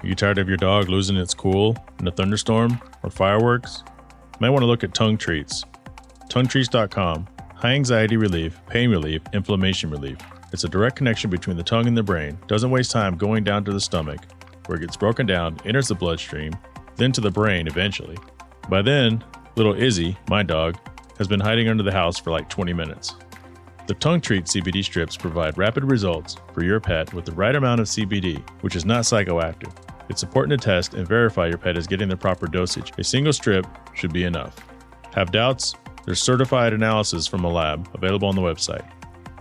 Are you tired of your dog losing its cool in a thunderstorm or fireworks? You might want to look at tongue treats. TongueTreats.com. High anxiety relief, pain relief, inflammation relief. It's a direct connection between the tongue and the brain. Doesn't waste time going down to the stomach, where it gets broken down, enters the bloodstream, then to the brain eventually. By then, little Izzy, my dog, has been hiding under the house for like 20 minutes. The Tongue Treat CBD strips provide rapid results for your pet with the right amount of CBD, which is not psychoactive. It's important to test and verify your pet is getting the proper dosage. A single strip should be enough. Have doubts? There's certified analysis from a lab available on the website.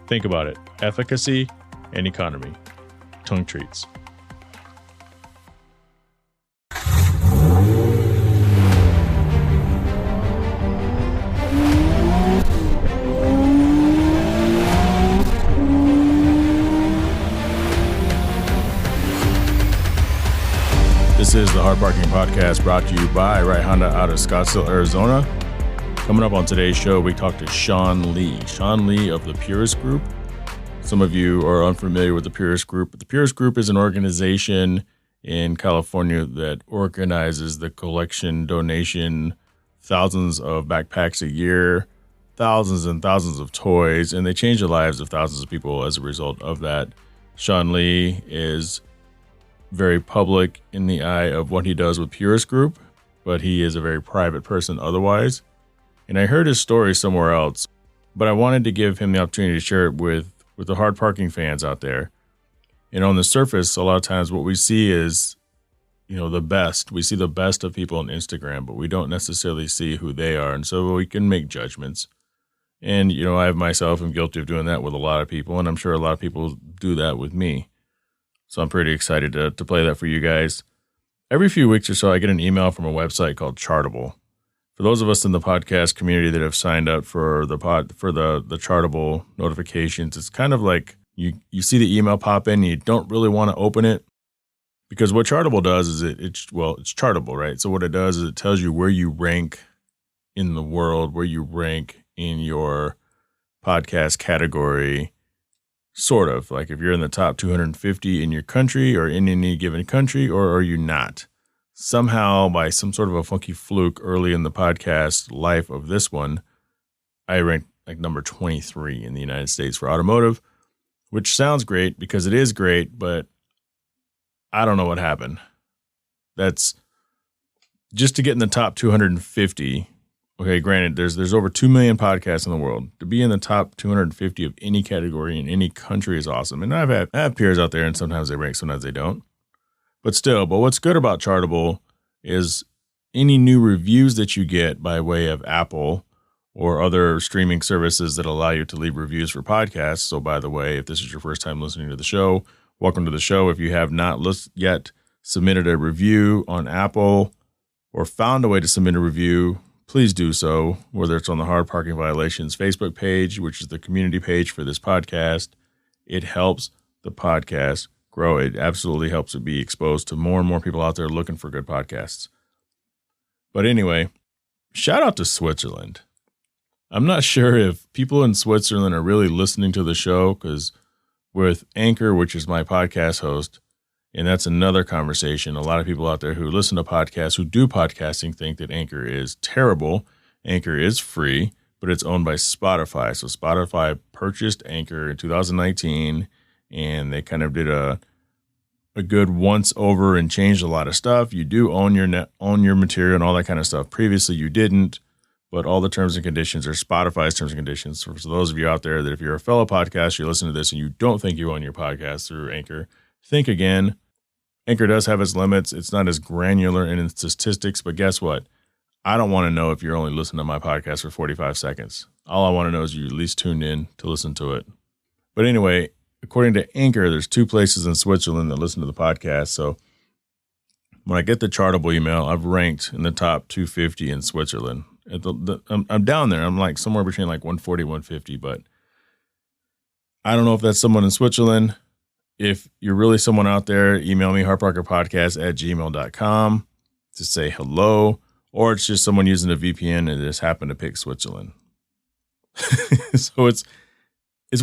Think about it. Efficacy and economy. Tongue Treats. This is the Hard Parking Podcast, brought to you by Right Honda out of Scottsdale, Arizona. Coming up on today's show, we talk to Sean Lee. Sean Lee of the Purist Group. Some of you are unfamiliar with the Purist Group. The Purist Group is an organization in California that organizes the collection, donation, thousands of backpacks a year, thousands and thousands of toys, and they change the lives of thousands of people as a result of that. Sean Lee is very public in the eye of what he does with Purist Group, but he is a very private person otherwise. And I heard his story somewhere else, but I wanted to give him the opportunity to share it with the hard parking fans out there. And on the surface, a lot of times what we see is, the best. We see the best of people on Instagram, but we don't necessarily see who they are. And so we can make judgments. And, I myself am guilty of doing that with a lot of people, and I'm sure a lot of people do that with me. So I'm pretty excited to play that for you guys. Every few weeks or so, I get an email from a website called Chartable. For those of us in the podcast community that have signed up for the Chartable notifications, it's kind of like you see the email pop in and you don't really want to open it, because what Chartable does is it's Chartable, right? So what it does is it tells you where you rank in the world, where you rank in your podcast category. Sort of like if you're in the top 250 in your country or in any given country, or are you not? Somehow, by some sort of a funky fluke early in the podcast life of this one, I ranked like number 23 in the United States for automotive, which sounds great because it is great, but I don't know what happened. That's just to get in the top 250. Okay, granted, there's over 2 million podcasts in the world. To be in the top 250 of any category in any country is awesome. And I have peers out there, and sometimes they rank, sometimes they don't. But what's good about Chartable is any new reviews that you get by way of Apple or other streaming services that allow you to leave reviews for podcasts. So, by the way, if this is your first time listening to the show, welcome to the show. If you have not yet submitted a review on Apple or found a way to submit a review, please do so, whether it's on the Hard Parking Violations Facebook page, which is the community page for this podcast. It helps the podcast grow. It absolutely helps it be exposed to more and more people out there looking for good podcasts. But anyway, shout out to Switzerland. I'm not sure if people in Switzerland are really listening to the show, because with Anchor, which is my podcast host, and that's another conversation. A lot of people out there who listen to podcasts, who do podcasting, think that Anchor is terrible. Anchor is free, but it's owned by Spotify. So Spotify purchased Anchor in 2019, and they kind of did a good once over and changed a lot of stuff. You do own your material and all that kind of stuff. Previously, you didn't, but all the terms and conditions are Spotify's terms and conditions. For those of you out there that if you're a fellow podcaster, you listen to this and you don't think you own your podcast through Anchor, think again. Anchor does have its limits. It's not as granular in its statistics, but guess what? I don't want to know if you're only listening to my podcast for 45 seconds. All I want to know is you at least tuned in to listen to it. But anyway, according to Anchor, there's 2 places in Switzerland that listen to the podcast. So when I get the Chartable email, I've ranked in the top 250 in Switzerland. I'm down there. I'm like somewhere between like 140, 150, but I don't know if that's someone in Switzerland. If you're really someone out there, email me, HardParkerPodcast@gmail.com to say hello, or it's just someone using a VPN and just happened to pick Switzerland. So it's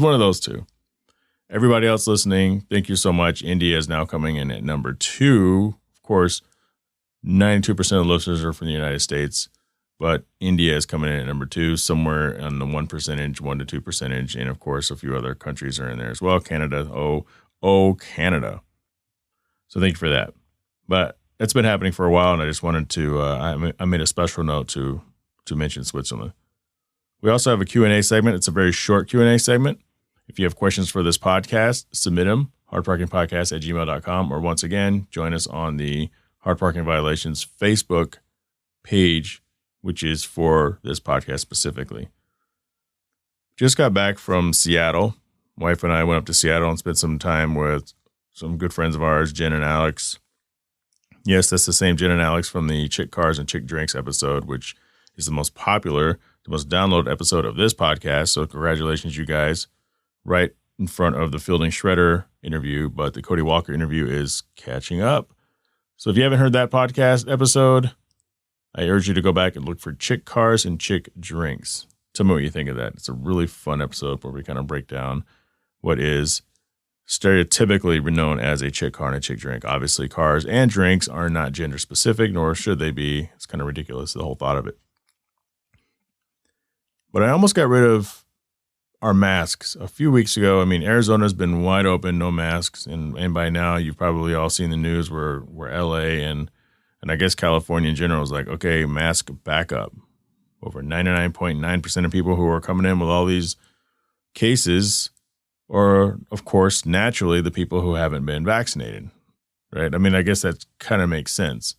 one of those two. Everybody else listening, thank you so much. India is now coming in at number 2 course, 92% of the listeners are from the United States, but India is coming in at number 2, somewhere on the 1%, 1 to 2%. And of course, a few other countries are in there as well. Canada, Canada. So thank you for that. But it's been happening for a while, and I just wanted to, I made a special note to mention Switzerland. We also have a Q&A segment. It's a very short Q&A segment. If you have questions for this podcast, submit them, hardparkingpodcast@gmail.com, or once again, join us on the Hard Parking Violations Facebook page, which is for this podcast specifically. Just got back from Seattle. My wife and I went up to Seattle and spent some time with some good friends of ours, Jen and Alex. Yes, that's the same Jen and Alex from the Chick Cars and Chick Drinks episode, which is the most popular, the most downloaded episode of this podcast. So congratulations, you guys. Right in front of the Fielding Shredder interview, but the Cody Walker interview is catching up. So if you haven't heard that podcast episode, I urge you to go back and look for Chick Cars and Chick Drinks. Tell me what you think of that. It's a really fun episode where we kind of break down what is stereotypically known as a chick car and a chick drink. Obviously, cars and drinks are not gender specific, nor should they be. It's kind of ridiculous, the whole thought of it. But I almost got rid of our masks a few weeks ago. I mean, Arizona's been wide open, no masks. And by now, you've probably all seen the news where LA and I guess California in general is like, okay, mask back up. Over 99.9% of people who are coming in with all these cases are, of course, naturally the people who haven't been vaccinated, right? I mean, I guess that kind of makes sense,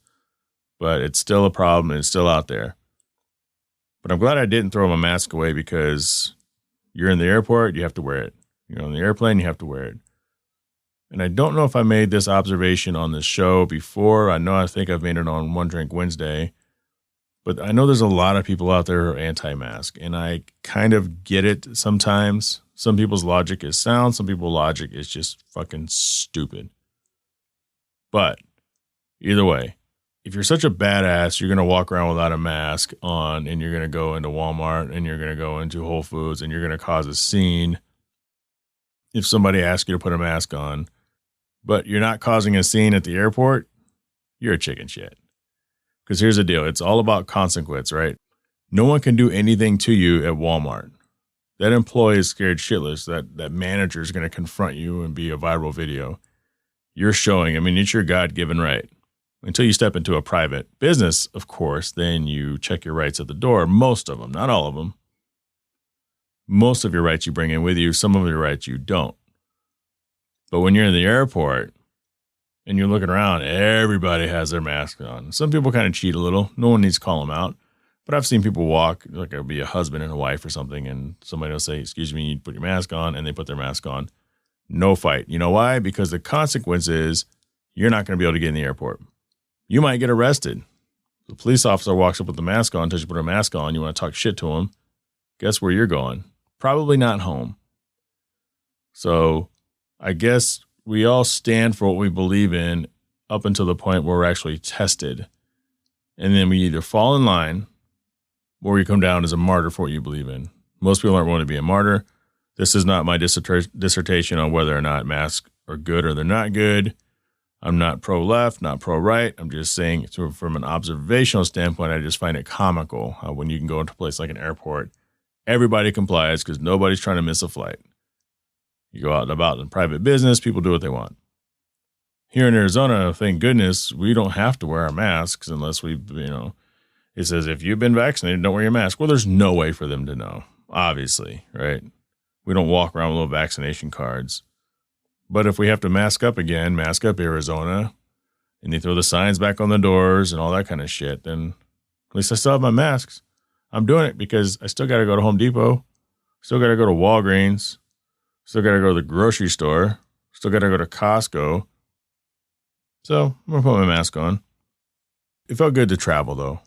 but it's still a problem and it's still out there. But I'm glad I didn't throw my mask away, because you're in the airport, you have to wear it. You're on the airplane, you have to wear it. And I don't know if I made this observation on this show before. I think I've made it on One Drink Wednesday. But I know there's a lot of people out there who are anti-mask, and I kind of get it sometimes. Some people's logic is sound. Some people's logic is just fucking stupid. But either way, if you're such a badass, you're going to walk around without a mask on, and you're going to go into Walmart, and you're going to go into Whole Foods, and you're going to cause a scene if somebody asks you to put a mask on, but you're not causing a scene at the airport, you're a chicken shit. Because here's the deal. It's all about consequence, right? No one can do anything to you at Walmart. That employee is scared shitless. That manager is going to confront you and be a viral video. You're showing, it's your God-given right. Until you step into a private business, of course, then you check your rights at the door. Most of them, not all of them. Most of your rights you bring in with you. Some of your rights you don't. But when you're in the airport and you're looking around, everybody has their mask on. Some people kind of cheat a little. No one needs to call them out. But I've seen people walk, like it'll be a husband and a wife or something, and somebody will say, excuse me, you need to put your mask on, and they put their mask on. No fight. You know why? Because the consequence is you're not going to be able to get in the airport. You might get arrested. The police officer walks up with the mask on, tells you to put a mask on, you want to talk shit to him. Guess where you're going? Probably not home. So I guess we all stand for what we believe in up until the point where we're actually tested. And then we either fall in line or you come down as a martyr for what you believe in. Most people aren't willing to be a martyr. This is not my dissertation on whether or not masks are good or they're not good. I'm not pro-left, not pro-right. I'm just saying from an observational standpoint, I just find it comical how when you can go into a place like an airport, everybody complies because nobody's trying to miss a flight. You go out and about in private business, people do what they want. Here in Arizona, thank goodness, we don't have to wear our masks unless it says if you've been vaccinated, don't wear your mask. Well, there's no way for them to know, obviously, right? We don't walk around with little vaccination cards. But if we have to mask up again, mask up Arizona, and they throw the signs back on the doors and all that kind of shit, then at least I still have my masks. I'm doing it because I still got to go to Home Depot, still got to go to Walgreens, still got to go to the grocery store, still got to go to Costco. So I'm going to put my mask on. It felt good to travel, though.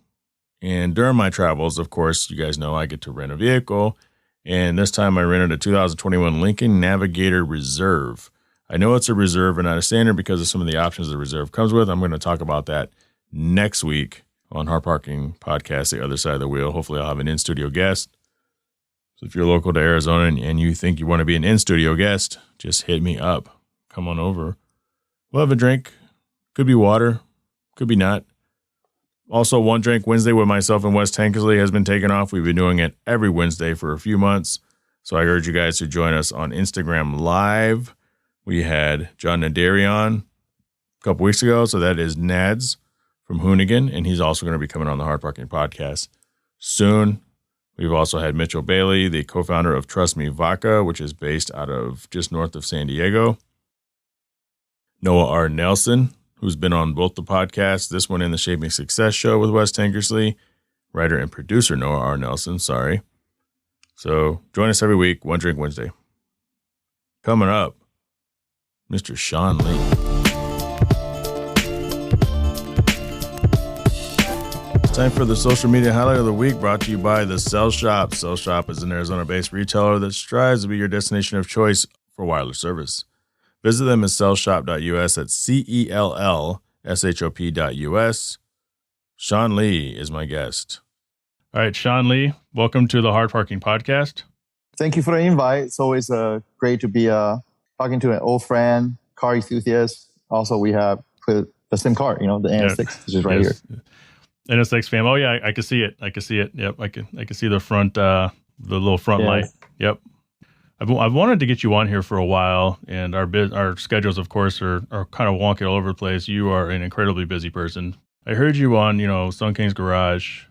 And during my travels, of course, you guys know I get to rent a vehicle. And this time I rented a 2021 Lincoln Navigator Reserve. I know it's a Reserve and not a Standard because of some of the options the Reserve comes with. I'm going to talk about that next week on Hard Parking Podcast, The Other Side of the Wheel. Hopefully I'll have an in-studio guest. So if you're local to Arizona and you think you want to be an in-studio guest, just hit me up. Come on over. We'll have a drink. Could be water. Could be not. Also, One Drink Wednesday with myself and Wes Tankersley has been taken off. We've been doing it every Wednesday for a few months. So I urge you guys to join us on Instagram Live. We had John Naderi on a couple weeks ago. So that is Nads from Hoonigan. And he's also going to be coming on the Hard Parking Podcast soon. We've also had Mitchell Bailey, the co-founder of Trust Me Vodka, which is based out of just north of San Diego. Noah R. Nelson, who's been on both the podcasts, this one in the Shaping Success show with Wes Tankersley, writer and producer Noah R. Nelson, So join us every week, One Drink Wednesday. Coming up, Mr. Sean Lee. It's time for the social media highlight of the week, brought to you by The Cell Shop. Cell Shop is an Arizona-based retailer that strives to be your destination of choice for wireless service. Visit them at cellshop.us at CELLSHOP.us. Sean Lee is my guest. All right, Sean Lee, welcome to the Hard Parking Podcast. Thank you for the invite. It's always great to be talking to an old friend, car enthusiast. Also, we have the same car, the NS6, which is right here. NS6 fam. Oh yeah, I can see it. Yep, I can see the front, the little front light. Yep. I've wanted to get you on here for a while, and our schedules, of course, are kind of wonky all over the place. You are an incredibly busy person. I heard you on, Sun King's Garage.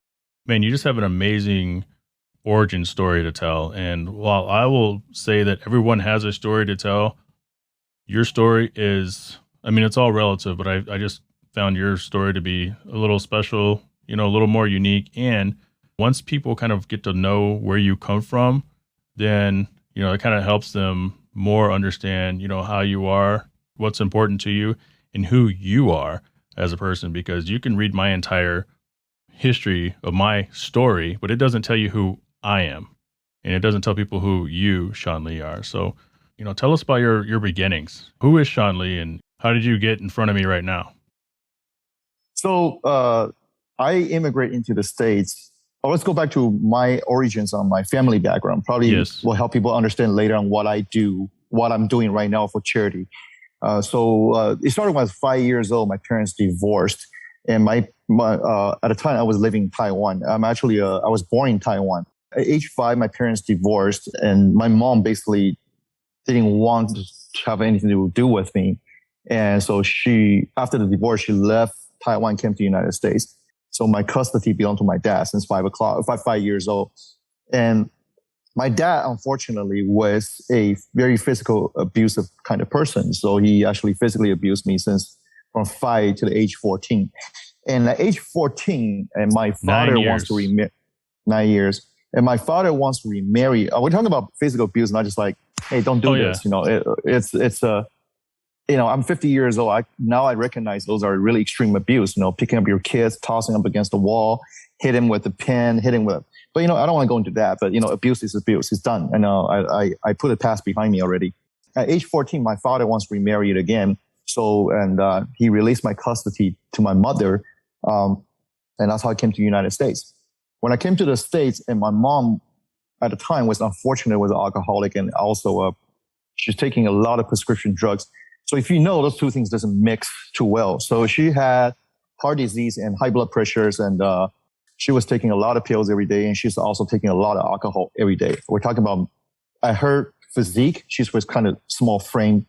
Man, you just have an amazing origin story to tell. And while I will say that everyone has a story to tell, your story is, it's all relative, but I just found your story to be a little special, a little more unique. And once people kind of get to know where you come from, then, it kind of helps them more understand, how you are, what's important to you, and who you are as a person, because you can read my entire history of my story, but it doesn't tell you who I am. And it doesn't tell people who you, Sean Lee, are. So, tell us about your beginnings. Who is Sean Lee, and how did you get in front of me right now? So I immigrated into the States. Let's go back to my origins on my family background. Probably will help people understand later on what I do, what I'm doing right now for charity. So it started when I was 5 years old. My parents divorced. And my at the time I was living in Taiwan. I was born in Taiwan. At age 5, my parents divorced, and my mom basically didn't want to have anything to do with me. And so after the divorce, she left Taiwan, came to the United States. So my custody belonged to my dad since 5 years old. And my dad, unfortunately, was a very physical abusive kind of person. So he actually physically abused me from 5 to the age 14. And at age 14, and my father wants to remarry. 9 years. And my father wants to remarry. We're talking about physical abuse, not just like, hey, don't do this. I'm 50 years old. I recognize those are really extreme abuse, picking up your kids, tossing them against the wall, hit him with a pen, but I don't want to go into that, but abuse is abuse. It's done. And I put it past behind me already. At age 14, my father wants to remarry it again. So, he released my custody to my mother. And that's how I came to the United States. When I came to the States, and my mom at the time was an alcoholic, and also she's taking a lot of prescription drugs. So if those two things doesn't mix too well. So she had heart disease and high blood pressures, and she was taking a lot of pills every day, and she's also taking a lot of alcohol every day. We're talking about, at her physique, she was kind of small frame.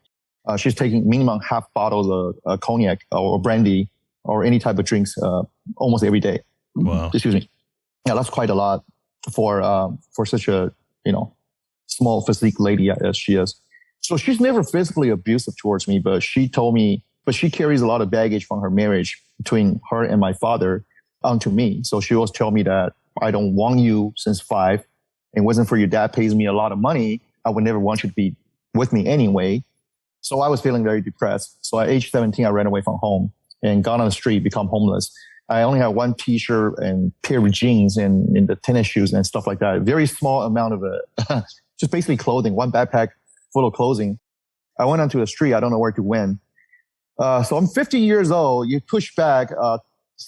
She's taking minimum half bottles of cognac or brandy or any type of drinks almost every day. Wow. Excuse me. Yeah, that's quite a lot for such a small physique lady as she is. So she's never physically abusive towards me, but she told me, but she carries a lot of baggage from her marriage between her and my father onto me. So she always tell me that I don't want you since 5. It wasn't for your dad pays me a lot of money. I would never want you to be with me anyway. So I was feeling very depressed. So at age 17, I ran away from home and got on the street, become homeless. I only had one t-shirt and pair of jeans and the tennis shoes and stuff like that. Very small amount of just basically clothing, one backpack full of clothing. I went onto the street. I don't know where to win. So I'm 50 years old. You push back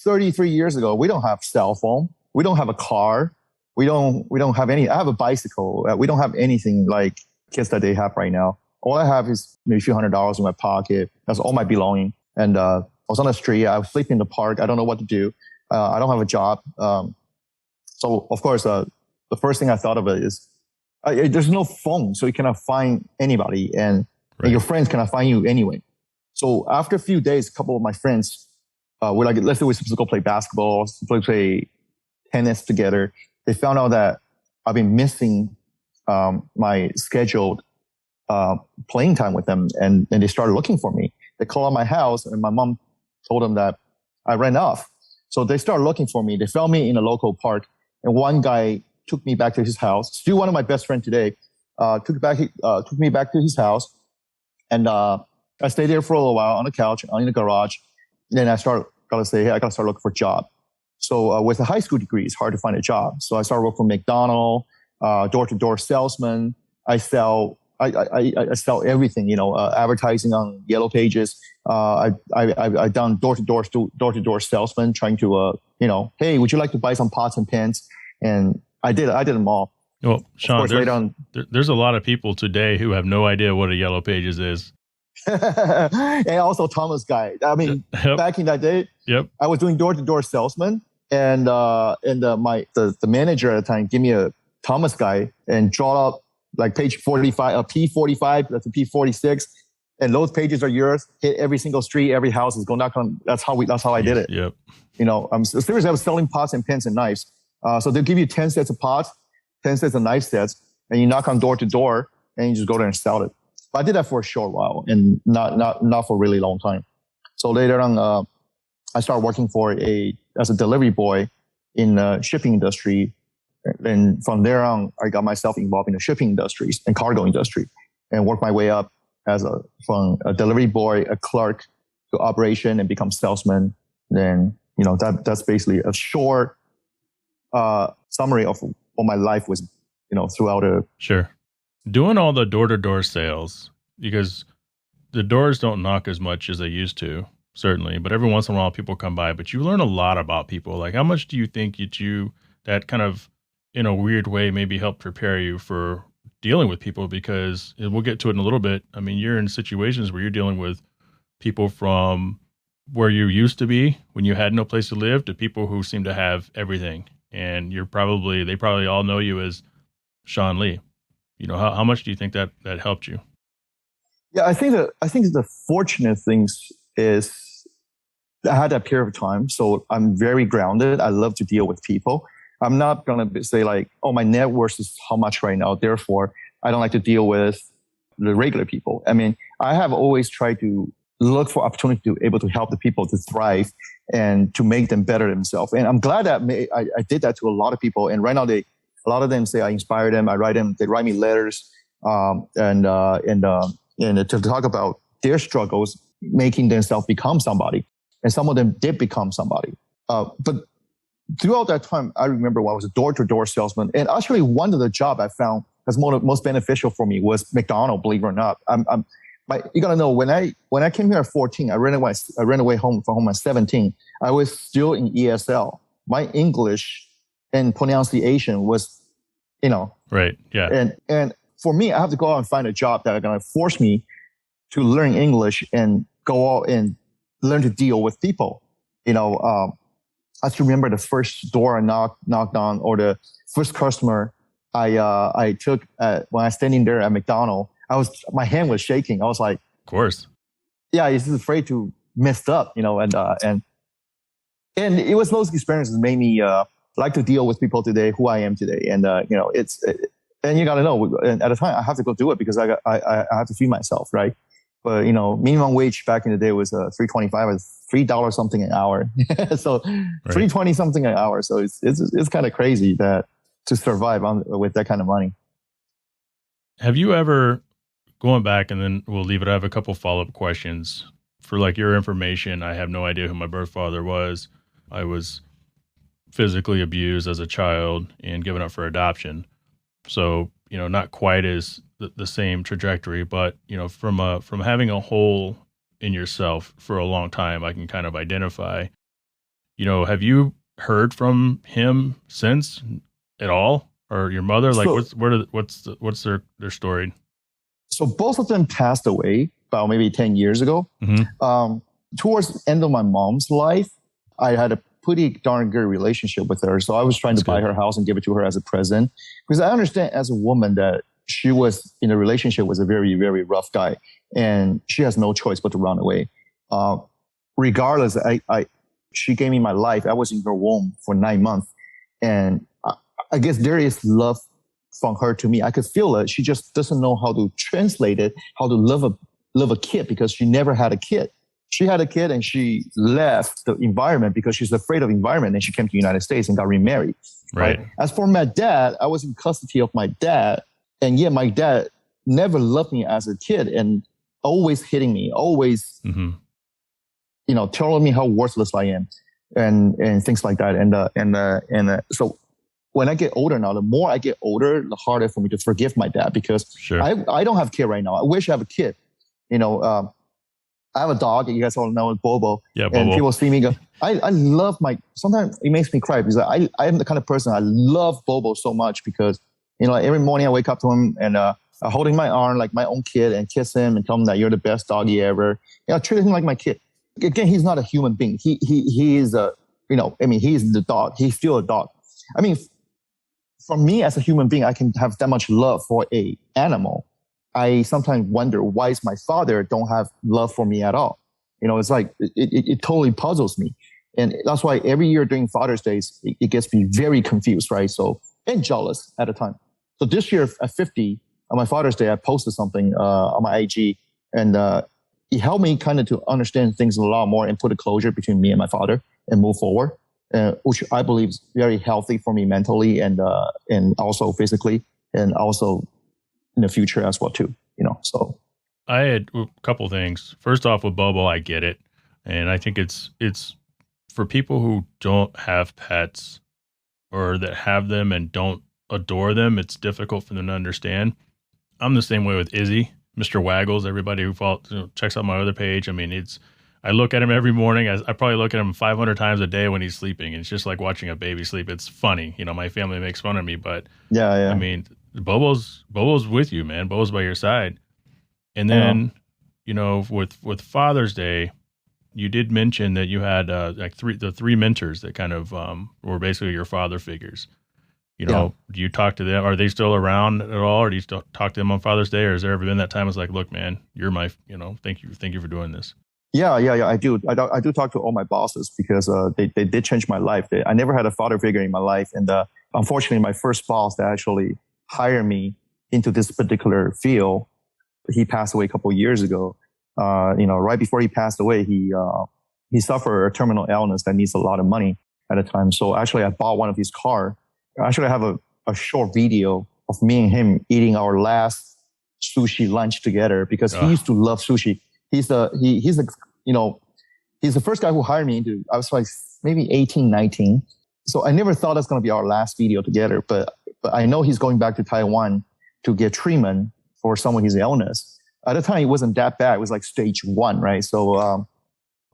33 years ago. We don't have cell phone. We don't have a car. We don't have any. I have a bicycle. We don't have anything like kids that they have right now. All I have is maybe a few $100s in my pocket. That's all my belonging. And was on the street. I was sleeping in the park. I don't know what to do. I don't have a job. So of course, the first thing I thought of it is there's no phone, so you cannot find anybody, and your friends cannot find you anyway. So after a few days, a couple of my friends were like, let's say we're supposed to go play basketball, play tennis together. They found out that I've been missing my scheduled playing time with them, and they started looking for me. They called on my house, and my mom told them that I ran off. So they started looking for me. They found me in a local park, and one guy took me back to his house. Still one of my best friends today. Took me back to his house, and I stayed there for a little while on the couch, in the garage. Then I gotta say, hey, I gotta start looking for a job. So with a high school degree, it's hard to find a job. So I started working for McDonald's, door-to-door salesman. I sell everything, advertising on Yellow Pages. I've done door-to-door salesman, trying to, hey, would you like to buy some pots and pans? And I did them all. Well, Sean, there's a lot of people today who have no idea what a Yellow Pages is. And also Thomas Guy. I mean, back in that day, I was doing door-to-door salesman, and the manager at the time gave me a Thomas Guy and draw up like page 45, a P45, that's a P46, and those pages are yours. Hit every single street, every house is going knock on. That's how I did it. Yep. Seriously, I was selling pots and pans and knives. So they'll give you 10 sets of pots, 10 sets of knife sets, and you knock on door to door, and you just go there and sell it. But I did that for a short while, and not for a really long time. So later on, I started working as a delivery boy in the shipping industry. And from there on, I got myself involved in the shipping industries and cargo industry, and worked my way up from a delivery boy, a clerk, to operation, and become salesman. Then, that's basically a short summary of what my life was, throughout a... Sure. Doing all the door-to-door sales, because the doors don't knock as much as they used to, certainly, but every once in a while people come by, but you learn a lot about people. Like, how much do you think that kind of, in a weird way, maybe helped prepare you for dealing with people? Because, and we'll get to it in a little bit, I mean, you're in situations where you're dealing with people from where you used to be when you had no place to live to people who seem to have everything. And they probably all know you as Sean Lee. How much do you think that helped you? Yeah, I think the fortunate things is I had that period of time, so I'm very grounded. I love to deal with people. I'm not going to say like, oh, my net worth is how much right now, therefore I don't like to deal with the regular people. I mean, I have always tried to look for opportunity to be able to help the people to thrive and to make them better themselves. And I'm glad that I did that to a lot of people. And right now, a lot of them say I inspire them. They write me letters and to talk about their struggles, making themselves become somebody. And some of them did become somebody. But throughout that time, I remember when I was a door-to-door salesman. And actually, one of the jobs I found that's most beneficial for me was McDonald's, believe it or not. You gotta know, when I came here at 14, I ran away from home at 17. I was still in ESL. My English and pronunciation was, right, yeah. And for me, I have to go out and find a job that are gonna force me to learn English and go out and learn to deal with people. I still remember the first door I knocked on, or the first customer I took when I was standing there at McDonald's. My hand was shaking. I was like, of course. Yeah, I was just afraid to mess up, and it was those experiences made me like to deal with people today, who I am today. And, and you got to know, at the time I have to go do it because I have to feed myself. Right. But, minimum wage back in the day was $3.25, was $3 something an hour. So right. $3.20 something an hour. So it's kind of crazy that to survive with that kind of money. Have you ever, going back, and then we'll leave it, I have a couple follow-up questions for like your information. I have no idea who my birth father was. I was physically abused as a child and given up for adoption. So, not quite as the same trajectory, but, from having a hole in yourself for a long time, I can kind of identify, have you heard from him since at all? Or your mother? Like, what's their story? So both of them passed away about maybe 10 years ago. Mm-hmm. towards the end of my mom's life, I had a pretty darn good relationship with her. So I was trying to buy her house and give it to her as a present, because I understand as a woman that she was in a relationship with a very, very rough guy, and she has no choice but to run away. Regardless, she gave me my life. I was in her womb for 9 months, and I guess there is love from her to me. I could feel it. She just doesn't know how to translate it, how to love a kid, because she never had a kid. She had a kid and she left the environment because she's afraid of environment, and she came to the United States and got remarried. Right. As for my dad, I was in custody of my dad, and yet my dad never loved me as a kid and always hitting me, always, telling me how worthless I am and things like that. And so when I get older now, the more I get older, the harder for me to forgive my dad, because I don't have a kid right now. I wish I have a kid. I have a dog, and you guys all know Bobo. Yeah, Bobo. And people see me go, I love sometimes it makes me cry, because I am the kind of person, I love Bobo so much, because, every morning I wake up to him and holding my arm like my own kid and kiss him and tell him that you're the best doggy ever. I treat him like my kid. Again, he's not a human being. He is he's the dog. He's still a dog. I mean, for me as a human being, I can have that much love for a animal. I sometimes wonder, why is my father don't have love for me at all? It's like, it totally puzzles me. And that's why every year during Father's Days, it gets me very confused, right? So, and jealous at the time. So this year at 50, on my Father's Day, I posted something on my IG, and it helped me kind of to understand things a lot more and put a closure between me and my father and move forward, which I believe is very healthy for me mentally and also physically, and also in the future as well too, so. I had a couple things. First off, with Bobo, I get it. And I think it's for people who don't have pets, or that have them and don't adore them, it's difficult for them to understand. I'm the same way with Izzy, Mr. Waggles. Everybody who checks out my other page. I mean, I look at him every morning. I probably look at him 500 times a day when he's sleeping. It's just like watching a baby sleep. It's funny. My family makes fun of me, but yeah. I mean, Bobo's with you, man. Bobo's by your side. And then, with Father's Day, you did mention that you had the three mentors that kind of were basically your father figures. Do you talk to them? Are they still around at all, or do you still talk to them on Father's Day, or has there ever been that time it's like, look, man, you're my, thank you for doing this? Yeah, I do. I do talk to all my bosses, because they did change my life. I never had a father figure in my life, and unfortunately, my first boss that actually hired me into this particular field, he passed away a couple of years ago. Right before he passed away, he suffered a terminal illness that needs a lot of money at the time. So actually, I bought one of his cars. Actually, I have a short video of me and him eating our last sushi lunch together, because he used to love sushi. He's the first guy who hired me into, I was like maybe 18, 19. So I never thought that's going to be our last video together, but I know he's going back to Taiwan to get treatment for some of his illness. At the time, it wasn't that bad. It was like stage 1, right? So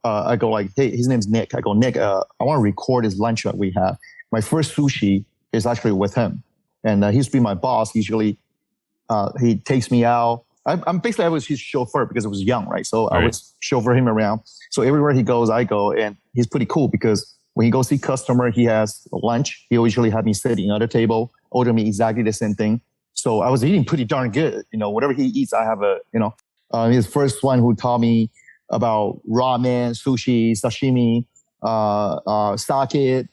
I go like, hey, his name's Nick. I go, Nick, I want to record his lunch that we have. My first sushi is actually with him. And he used to be my boss. Usually he takes me out. I was his chauffeur because I was young, right? So I would chauffeur him around. So everywhere he goes, I go. And he's pretty cool, because when he goes see customer, he has lunch. He usually have me sitting at a table, order me exactly the same thing. So I was eating pretty darn good. Whatever he eats, I have his first one who taught me about ramen, sushi, sashimi, sake,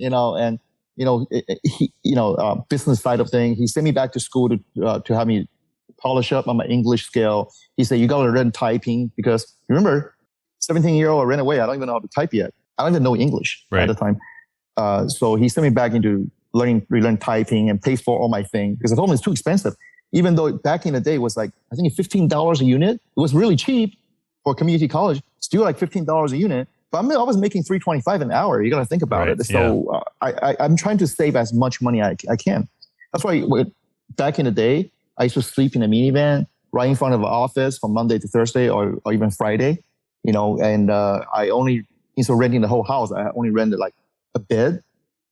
business side of thing. He sent me back to school to have me polish up on my English skill. He said, you got to learn typing, because remember, 17-year-old, I ran away. I don't even know how to type yet. I don't even know English at the time. So he sent me back into relearn typing and pays for all my things, because I told him it's too expensive. Even though back in the day it was like, I think $15 a unit. It was really cheap for community college. Still like $15 a unit. But I was making $3.25 an hour. You got to think about it. So I'm trying to save as much money I can. That's why back in the day, I used to sleep in a minivan right in front of the office from Monday to Thursday or even Friday, and I only, instead of renting the whole house, I only rented like a bed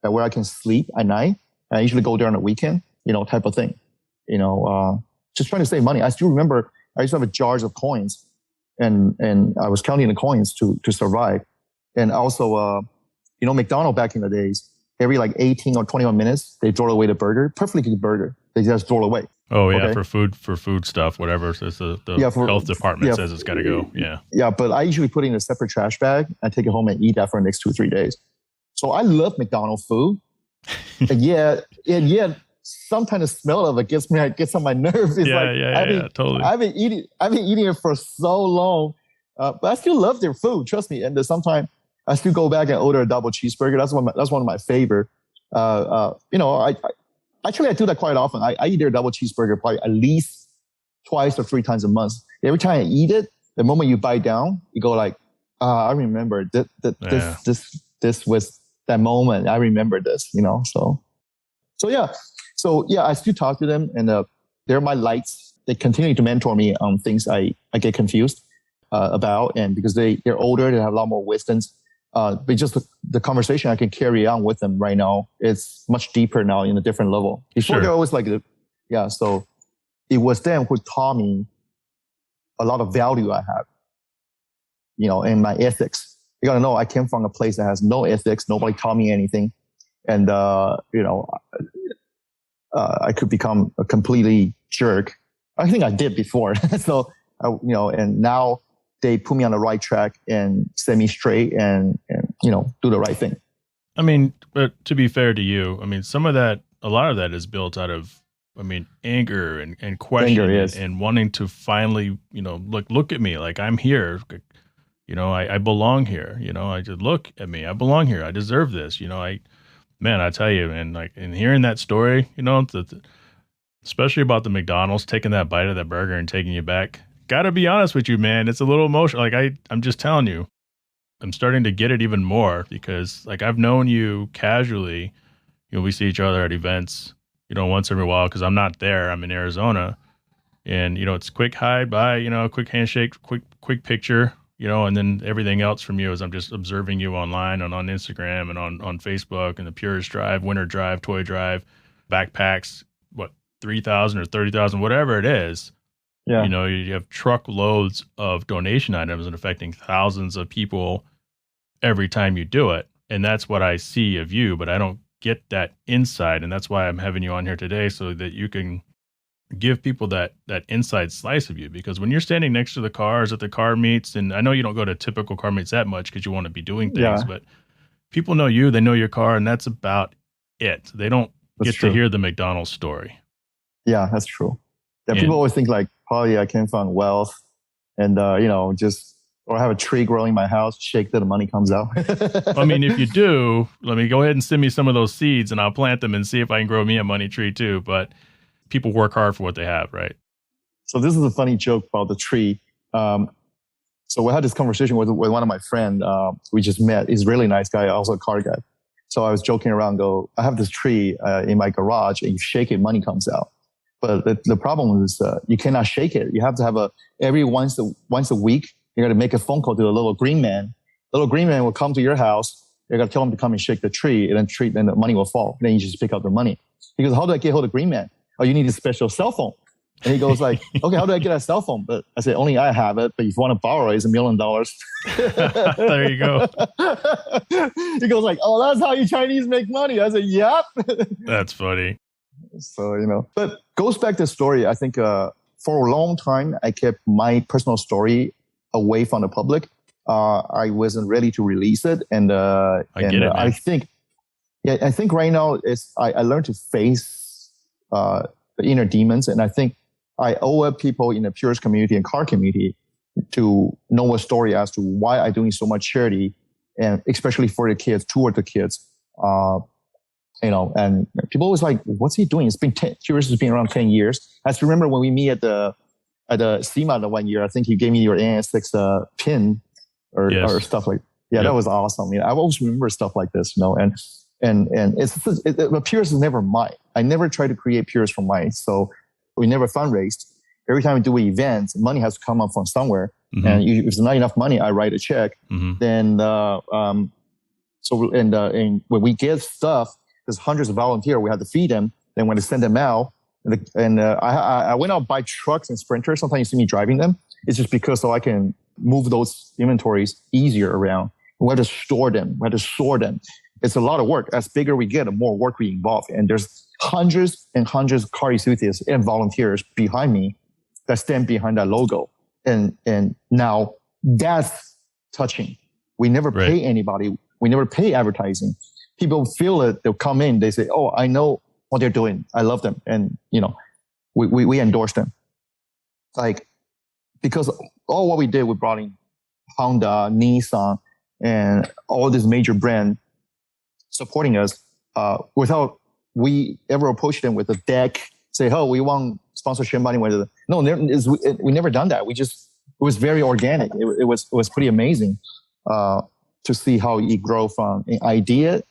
where I can sleep at night. I usually go there on the weekend, type of thing. Just trying to save money. I still remember I used to have jars of coins and I was counting the coins to survive. And also, McDonald's back in the days, every like 18 or 21 minutes, they throw away the burger, perfectly good burger. They just throw it away. Oh yeah, okay? for food stuff, whatever. So the health department says it's got to go. Yeah. Yeah, but I usually put it in a separate trash bag. I take it home and eat that for the next 2 or 3 days. So I love McDonald's food. and yet sometimes the smell of it gets on my nerves. It's totally. I've been eating it for so long, but I still love their food. Trust me. And sometimes I still go back and order a double cheeseburger. That's one of my favorite. I do that quite often. I eat their double cheeseburger probably at least twice or 3 times a month. Every time I eat it, the moment you bite down, you go like, I remember this was that moment. I remember this, So yeah, I still talk to them, and they're my lights. They continue to mentor me on things I get confused about, and because they're older, they have a lot more wisdom. But just the conversation I can carry on with them right now, it's much deeper now in a different level. Before they're always like, so it was them who taught me a lot of value I have, and my ethics. You gotta know, I came from a place that has no ethics. Nobody taught me anything. And, I could become a completely jerk. I think I did before. So, and now they put me on the right track and set me straight and do the right thing. I mean, but to be fair to you, I mean, a lot of that is built out of, anger and question and wanting to finally, look at me, like I'm here. I belong here. I just look at me. I belong here. I deserve this. I tell you, and hearing that story, especially about the McDonald's taking that bite of that burger and taking you back. Gotta be honest with you, man. It's a little emotional. I'm just telling you, I'm starting to get it even more because I've known you casually. We see each other at events, once every while because I'm not there. I'm in Arizona, and it's quick hi, bye, quick handshake, quick picture. And then everything else from you is I'm just observing you online and on Instagram and on Facebook and the Purist Drive, Winter Drive, Toy Drive, backpacks, 3,000 or 30,000, whatever it is. Yeah. You have truckloads of donation items and affecting thousands of people every time you do it. And that's what I see of you, but I don't get that insight. And that's why I'm having you on here today so that you can give people that inside slice of you, because when you're standing next to the cars at the car meets, and I know you don't go to typical car meets that much because you want to be doing things, but people know you, they know your car, and that's about it. They don't get to hear the McDonald's story. Yeah, that's true. Yeah, people always think probably I came from wealth and, or I have a tree growing in my house, shake till the money comes out. If you do, let me go ahead and send me some of those seeds and I'll plant them and see if I can grow me a money tree too. But people work hard for what they have, right? So this is a funny joke about the tree. So we had this conversation with one of my friends. We just met. He's a really nice guy, also a car guy. So I was joking around, I have this tree in my garage, and you shake it, money comes out. But the problem is you cannot shake it. You have to have every once a week, you got to make a phone call to the little green man. The little green man will come to your house. You got to tell him to come and shake the tree, and then the money will fall. And then you just pick up the money. He goes, how do I get hold of green man? Oh, you need a special cell phone. And he goes okay, how do I get a cell phone? But I said, only I have it. But if you want to borrow it, it's $1 million. There you go. He goes that's how you Chinese make money. I said, yep. That's funny. So, but goes back to the story. I think for a long time, I kept my personal story away from the public. I wasn't ready to release it. And I think right now I learned to face the inner demons. And I think I owe people in the Purist community and car community to know a story as to why I'm doing so much charity, and especially for the kids, toward the kids. And people always what's he doing? It's been Purist has been around 10 years. I still remember when we meet at the SEMA the 1 year, I think you gave me your AN6 pin or stuff like, that was awesome. I always remember stuff like this, and but Purist is never mine. I never try to create Purist from mine. So we never fundraised. Every time we do events, money has to come up from somewhere. Mm-hmm. And if there's not enough money, I write a check. Mm-hmm. Then, and when we get stuff, there's hundreds of volunteers. We have to feed them. Then when to send them out, I went out buy trucks and sprinters. Sometimes you see me driving them. It's just because so I can move those inventories easier around. We have to store them. We have to sort them. It's a lot of work. As bigger we get, the more work we involve. And there's hundreds and hundreds of car enthusiasts and volunteers behind me that stand behind that logo. And now that's touching. We never pay anybody. We never pay advertising. People feel it. They'll come in. They say, "Oh, I know what they're doing. I love them." And, we endorse them. Like, because all what we did, we brought in Honda, Nissan, and all this major brand supporting us without we ever approach them with a deck, say, "Oh, we want sponsorship money." No, we never done that. It was very organic. It was pretty amazing to see how it grow from an idea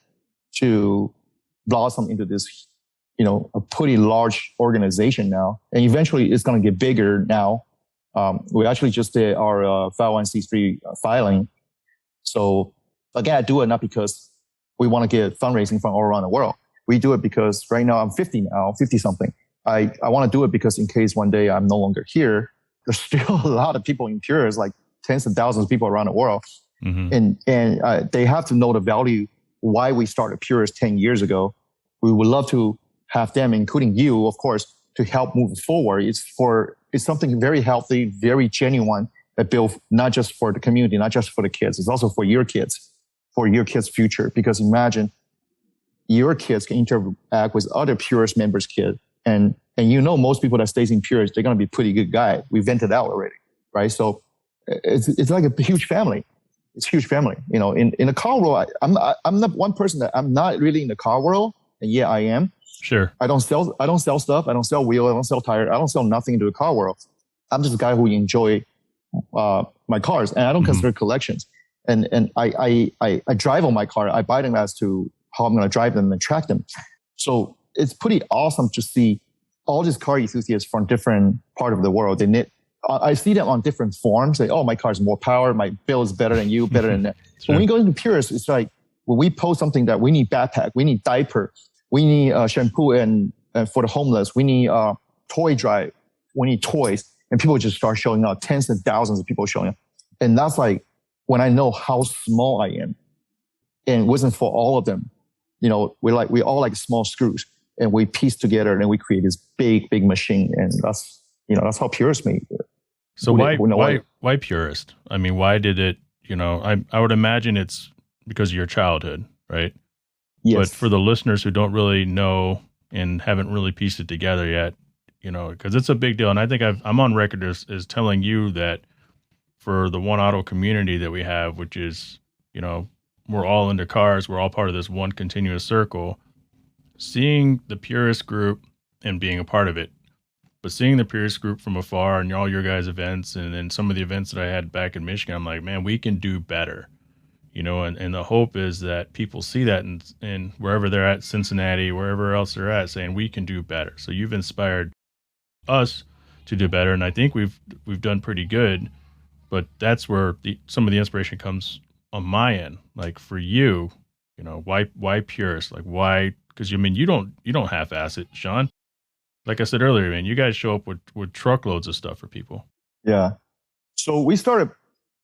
to blossom into this, a pretty large organization now. And eventually it's going to get bigger now. We actually just did our 501c3 filing. So again, I do it not because we want to get fundraising from all around the world. We do it because right now I'm 50 something. I want to do it because in case one day I'm no longer here, there's still a lot of people in Purist, like tens of thousands of people around the world. Mm-hmm. And they have to know the value why we started Purist 10 years ago. We would love to have them, including you, of course, to help move forward. It's something very healthy, very genuine that built not just for the community, not just for the kids. It's also for your kids' future. Because imagine your kids can interact with other Purist members' kids. And most people that stays in Purist, they're going to be pretty good guys. We vented out already, right? So it's like a huge family. It's a huge family. In the car world, I'm not one person that I'm not really in the car world. And yeah, I am. Sure. I don't sell stuff. I don't sell wheel. I don't sell tire. I don't sell nothing into the car world. I'm just a guy who enjoy my cars, and I don't consider collections. And I drive on my car. I buy them as to how I'm going to drive them and track them. So it's pretty awesome to see all these car enthusiasts from different part of the world. I see them on different forums. Say, "Oh, my car's more power. My bill is better than you, better than that." Sure. When we go into Purist, it's like when we post something that we need backpack, we need diaper, we need shampoo and for the homeless, we need toy drive, we need toys, and people just start showing up. Tens and thousands of people showing up, and that's like when I know how small I am, and it wasn't for all of them. We all like small screws, and we piece together and we create this big machine, and that's how Purist made it. So why Purist? I mean, why did it? I would imagine it's because of your childhood, right? Yes. But for the listeners who don't really know and haven't really pieced it together yet, because it's a big deal, and I think I'm on record as telling you that for the One Auto community that we have, which is we're all into cars, we're all part of this one continuous circle. Seeing the Purist group and being a part of it, but seeing the Purist group from afar and all your guys' events and then some of the events that I had back in Michigan, I'm like, man, we can do better, and the hope is that people see that and wherever they're at, Cincinnati, wherever else they're at, saying we can do better. So you've inspired us to do better, and I think we've done pretty good, but that's where some of the inspiration comes on my end. Like for you, why Purist? Like why? Because you don't half-ass it, Sean. Like I said earlier, man, you guys show up with truckloads of stuff for people. Yeah. So we started,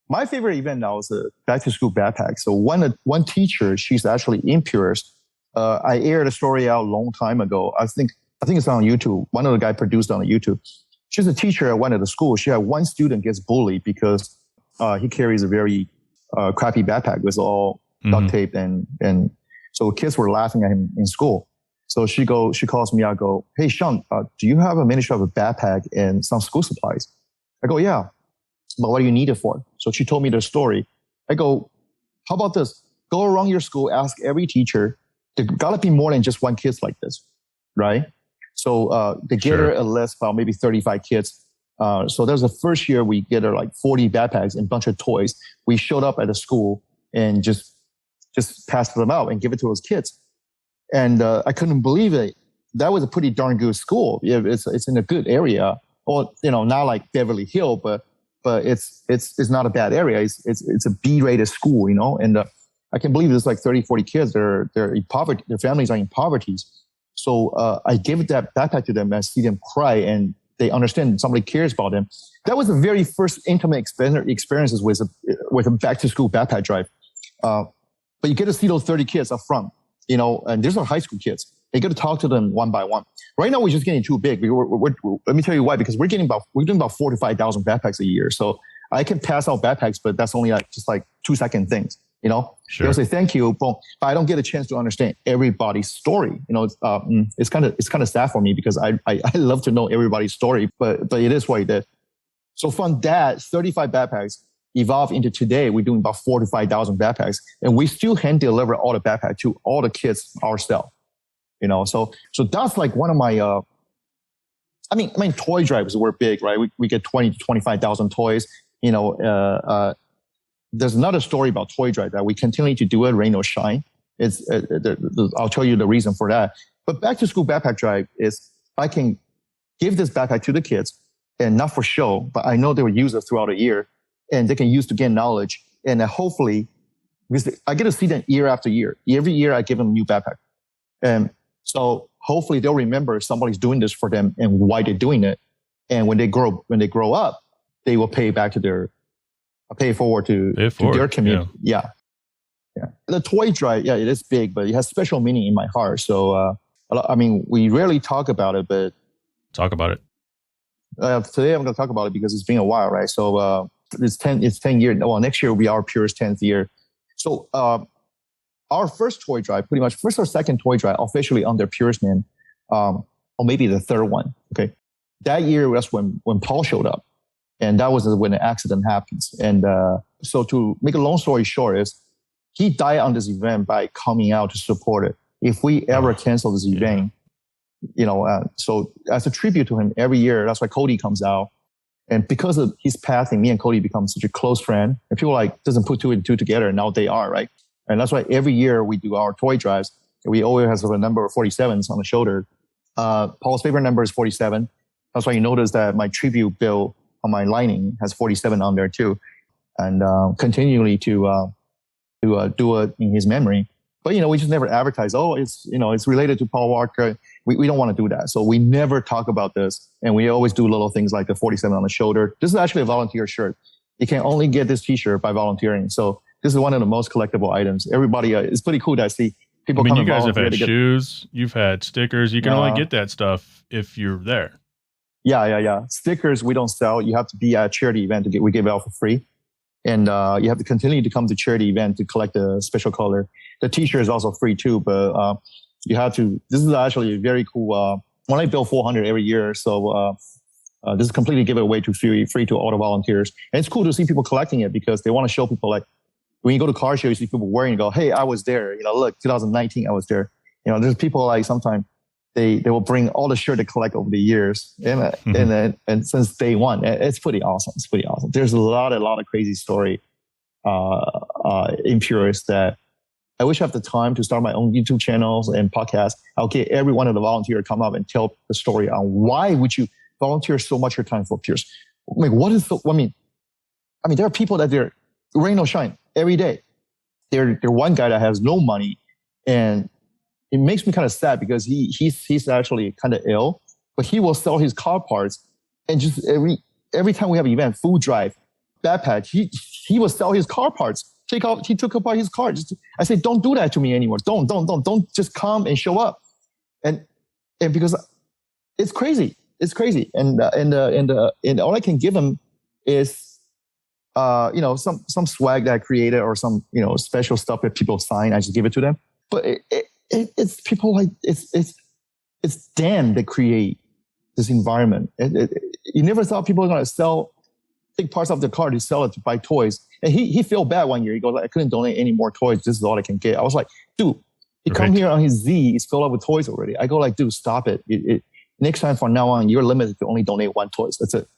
my favorite event now is a back to school backpack. So one teacher, she's actually in Purist. I aired a story out a long time ago. I think it's on YouTube. One of the guys produced on YouTube. She's a teacher at one of the schools. She had one student gets bullied because he carries a very crappy backpack with all duct tape and so kids were laughing at him in school. So she calls me. I go, "Hey, Sean, do you have a miniature of a backpack and some school supplies?" I go, "Yeah, but what do you need it for?" So she told me the story. I go, "How about this? Go around your school, ask every teacher. There gotta be more than just one kids like this, right?" So they get her a list about maybe 35 kids. So that was the first year we get her like 40 backpacks and a bunch of toys. We showed up at the school and just passed them out and give it to those kids. And I couldn't believe it. That was a pretty darn good school. It's in a good area. Well, not like Beverly Hills, but it's not a bad area. It's a B-rated school, And I can believe there's like 30, 40 kids. They're in poverty. Their families are in poverty. So I gave that backpack to them and I see them cry, and they understand somebody cares about them. That was the very first intimate experiences with a back to school backpack drive. But you get to see those 30 kids up front, and these are high school kids. You get to talk to them one by one. Right now, we're just getting too big. Let me tell you why, because we're doing about 4,000 to 5,000 backpacks a year. So I can pass out backpacks, but that's only just 2-second things. Sure. They'll say thank you, but I don't get a chance to understand everybody's story. It's kind of sad for me because I love to know everybody's story, but it is what it is. So from that, 35 backpacks evolved into today. We're doing about 4,000 to 5,000 backpacks, and we still hand deliver all the backpacks to all the kids ourselves. So that's one of my. Toy drives were big, right? We get 20 to 25,000 toys. There's another story about toy drive that we continue to do it, rain or shine. I'll tell you the reason for that. But back to school backpack drive is I can give this backpack to the kids, and not for show, but I know they will use it throughout the year, and they can use to gain knowledge. And hopefully, because I get to see them year after year. Every year I give them a new backpack. And so hopefully they'll remember somebody's doing this for them and why they're doing it. And when they grow up, they will pay forward to their community. Yeah. The toy drive, it is big, but it has special meaning in my heart. So, we rarely talk about it, but talk about it. Today I'm going to talk about it because it's been a while, right? So it's 10 years. Well, next year will be our Purist 10th year. So our first toy drive, pretty much first or second toy drive, officially under Purist name, or maybe the third one. Okay, that year was when Paul showed up, and that was when the accident happens. And so to make a long story short, is he died on this event by coming out to support it. If we ever cancel this event, so as a tribute to him, every year that's why Cody comes out. And because of his passing, me and Cody become such a close friend. And people doesn't put two and two together. And now they are, right? And that's why every year we do our toy drives. We always have a number of 47s on the shoulder. Paul's favorite number is 47. That's why you notice that my tribute bill on my lining has 47 on there too. And continually to do it in his memory. But, we just never advertise, it's related to Paul Walker. We don't want to do that. So we never talk about this. And we always do little things like the 47 on the shoulder. This is actually a volunteer shirt. You can only get this t-shirt by volunteering. So this is one of the most collectible items. Everybody, it's pretty cool to see people come and volunteer. You guys have had shoes, you've had stickers. You can only get that stuff if you're there. Yeah. Stickers we don't sell. You have to be at a charity event we give it out for free. And you have to continue to come to charity event to collect the special color. The t-shirt is also free too, but you have to. This is actually very cool. When I build 400 every year, so this is completely given away to free to all the volunteers. And it's cool to see people collecting it because they want to show people when you go to car show, you see people wearing, you go, hey, I was there. Look, 2019, I was there. There's people sometimes they will bring all the shirt they collect over the years, and since day one, it's pretty awesome. It's pretty awesome. There's a lot of crazy story in Purist that I wish I have the time to start my own YouTube channels and podcasts. I'll get every one of the volunteers come up and tell the story on why would you volunteer so much of your time for Purist. What is there are people that they're rain or shine every day. They're one guy that has no money, and it makes me kind of sad because he's actually kind of ill, but he will sell his car parts, and just every time we have an event, food drive, backpack, he will sell his car parts. He took apart his car. I say, don't do that to me anymore. Don't just come and show up, and because it's crazy, and all I can give him is some swag that I created or some special stuff that people sign. I just give it to them, but it's people it's them that create this environment. You never thought people were going to take parts of the car to sell it to buy toys. And he felt bad one year. He goes, I couldn't donate any more toys. This is all I can get. I was like, dude, he come here on his Z. It's filled up with toys already. I go dude, stop it. Next time from now on, you're limited to only donate one toys. That's it.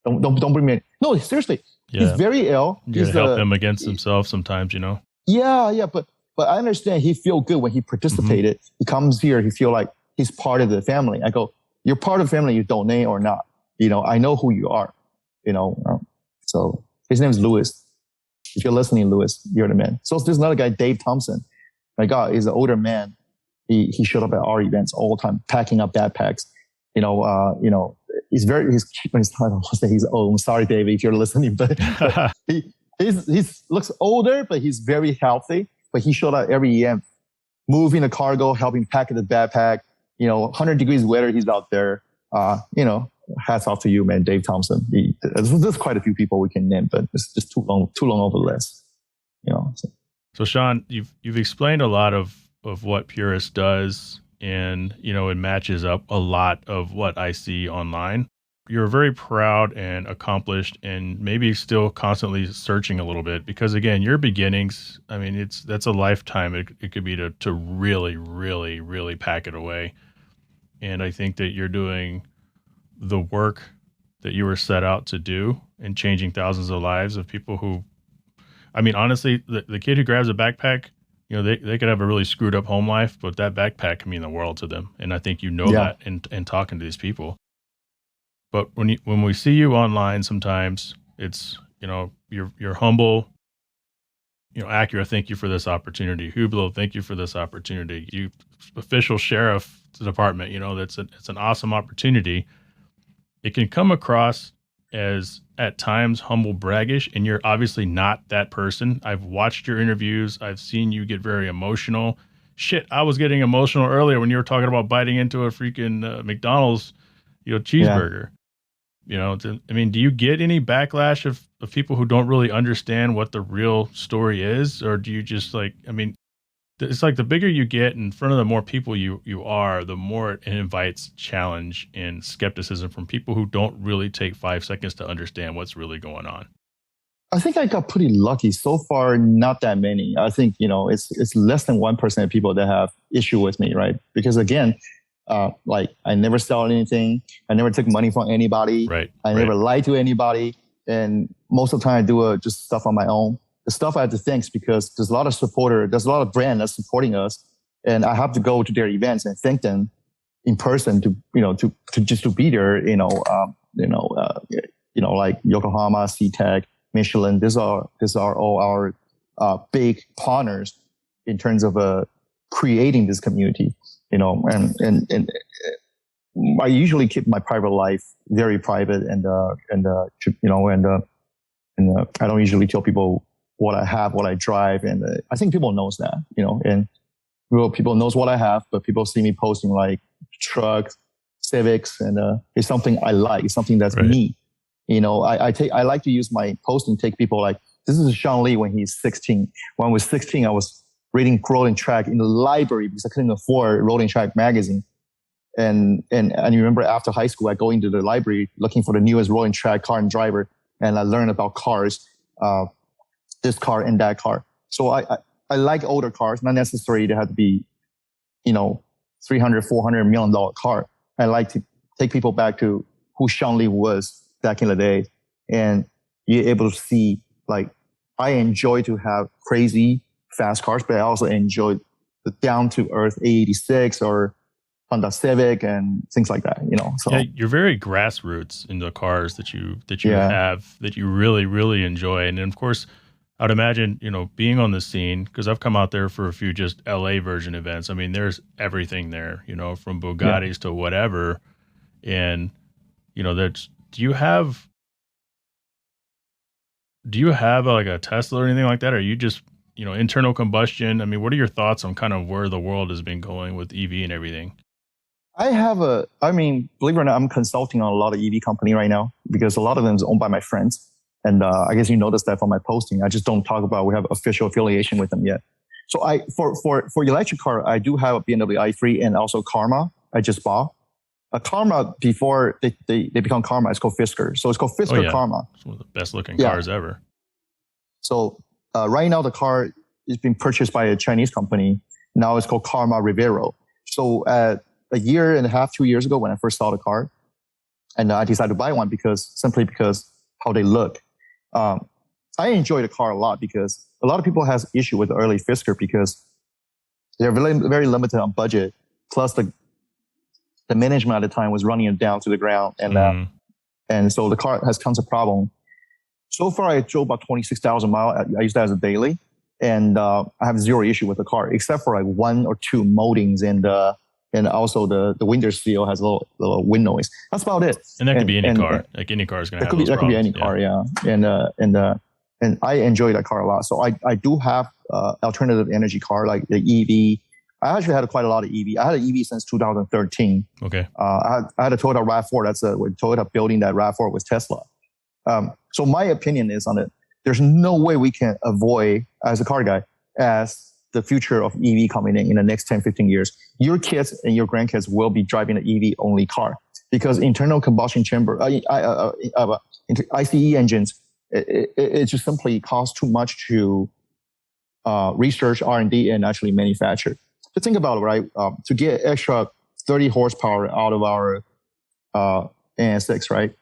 Don't bring me. No, seriously. Yeah. He's very ill. You gotta help him against himself sometimes, Yeah, but I understand he feel good when he participated. Mm-hmm. He comes here, he feel like he's part of the family. I go, you're part of the family, you donate or not. I know who you are. So his name is Louis. If you're listening, Louis, you're the man. So there's another guy, Dave Thompson. My God, he's an older man. He showed up at our events all the time, packing up backpacks. he's keeping his title. I'll say he's old. I'm sorry, David, if you're listening, but he looks older, but he's very healthy. But he showed up every EM, moving the cargo, helping pack the backpack. 100 degrees weather, he's out there. Hats off to you, man, Dave Thompson. There's quite a few people we can name, but it's just too long over the list. So Sean, you've explained a lot of what Purist does, and it matches up a lot of what I see online. You're very proud and accomplished, and maybe still constantly searching a little bit, because again, your beginnings, I mean, that's a lifetime. It could be to really, really, really pack it away. And I think that you're doing the work that you were set out to do and changing thousands of lives of people who, I mean, honestly, the kid who grabs a backpack, they could have a really screwed up home life, but that backpack can mean the world to them. And I think that in talking to these people. But when we see you online, sometimes it's, you're humble, Acura, thank you for this opportunity. Hublot, thank you for this opportunity. You official sheriff department, it's an awesome opportunity. It can come across as at times humble braggish, and you're obviously not that person. I've watched your interviews. I've seen you get very emotional. Shit, I was getting emotional earlier when you were talking about biting into a freaking McDonald's, cheeseburger. I mean, do you get any backlash of people who don't really understand what the real story is? Or do you just it's like the bigger you get in front of the more people you are, the more it invites challenge and skepticism from people who don't really take 5 seconds to understand what's really going on? I think I got pretty lucky. So far, not that many. I think, it's less than 1% of people that have issue with me, right? Because again, I never sell anything. I never took money from anybody. Right. I never lied to anybody. And most of the time I do just stuff on my own. The stuff I have to thank because there's a lot of there's a lot of brand that's supporting us. And I have to go to their events and thank them in person to just to be there, like Yokohama, SeaTac, Michelin. These are all our big partners in terms of creating this community. And I usually keep my private life very private, and I don't usually tell people what I have, what I drive, and I think people knows that, and people knows what I have, but people see me posting like trucks, Civics, and it's something I like. It's something that's me. I like to use my posting, take people like, this is Sean Lee when he's 16. When I was 16, I was reading Rolling Track in the library because I couldn't afford Rolling Track magazine. And I remember after high school, I go into the library looking for the newest Rolling Track car and driver, and I learned about cars, this car and that car. So I like older cars, not necessarily they have to be, $300, $400 million car. I like to take people back to who Sean Lee was back in the day, and you're able to see, like, I enjoy to have crazy fast cars, but I also enjoy the down to earth A86 or Honda Civic and things like that, So yeah, you're very grassroots in the cars that you have, that you really, really enjoy. And then of course, I'd imagine, being on the scene, because I've come out there for a few just LA version events. I mean, there's everything there, from Bugattis to whatever. And, do you have like a Tesla or anything like that? Or are you just, internal combustion? I mean, what are your thoughts on kind of where the world has been going with EV and everything? believe it or not, I'm consulting on a lot of EV company right now because a lot of them is owned by my friends. And I guess you noticed that from my posting. I just don't talk about we have official affiliation with them yet. So for electric car, I do have a BMW i3 and also Karma I just bought. Karma, before they become Karma, it's called Fisker. So it's called Fisker Karma. It's one of the best looking cars ever. So right now the car is being purchased by a Chinese company. Now it's called Karma Rivero. So a year and a half, 2 years ago when I first saw the car, and I decided to buy one simply because how they look. I enjoy the car a lot because a lot of people has issue with the early Fisker because they're very, very limited on budget. Plus the management at the time was running it down to the ground. And so the car has tons of problem. So far, I drove about 26,000 miles. I use that as a daily. And I have zero issue with the car, except for like 1 or 2 moldings and and also the window seal has a little wind noise. That's about it. And that could be any car. Like any car is going to have those problems. That could be any car, yeah. And I enjoy that car a lot. So I do have alternative energy car like the EV. I actually had quite a lot of EV. I had an EV since 2013. Okay. I had a Toyota RAV4. That's when Toyota building that RAV4 was Tesla. So my opinion is on it. There's no way we can avoid, as a car guy, as the future of EV coming in the next 10, 15 years. Your kids and your grandkids will be driving an EV only car because internal combustion chamber, ICE engines, it just simply costs too much to research, R&D, and actually manufacture. So think about it, right? To get extra 30 horsepower out of our AN6, right?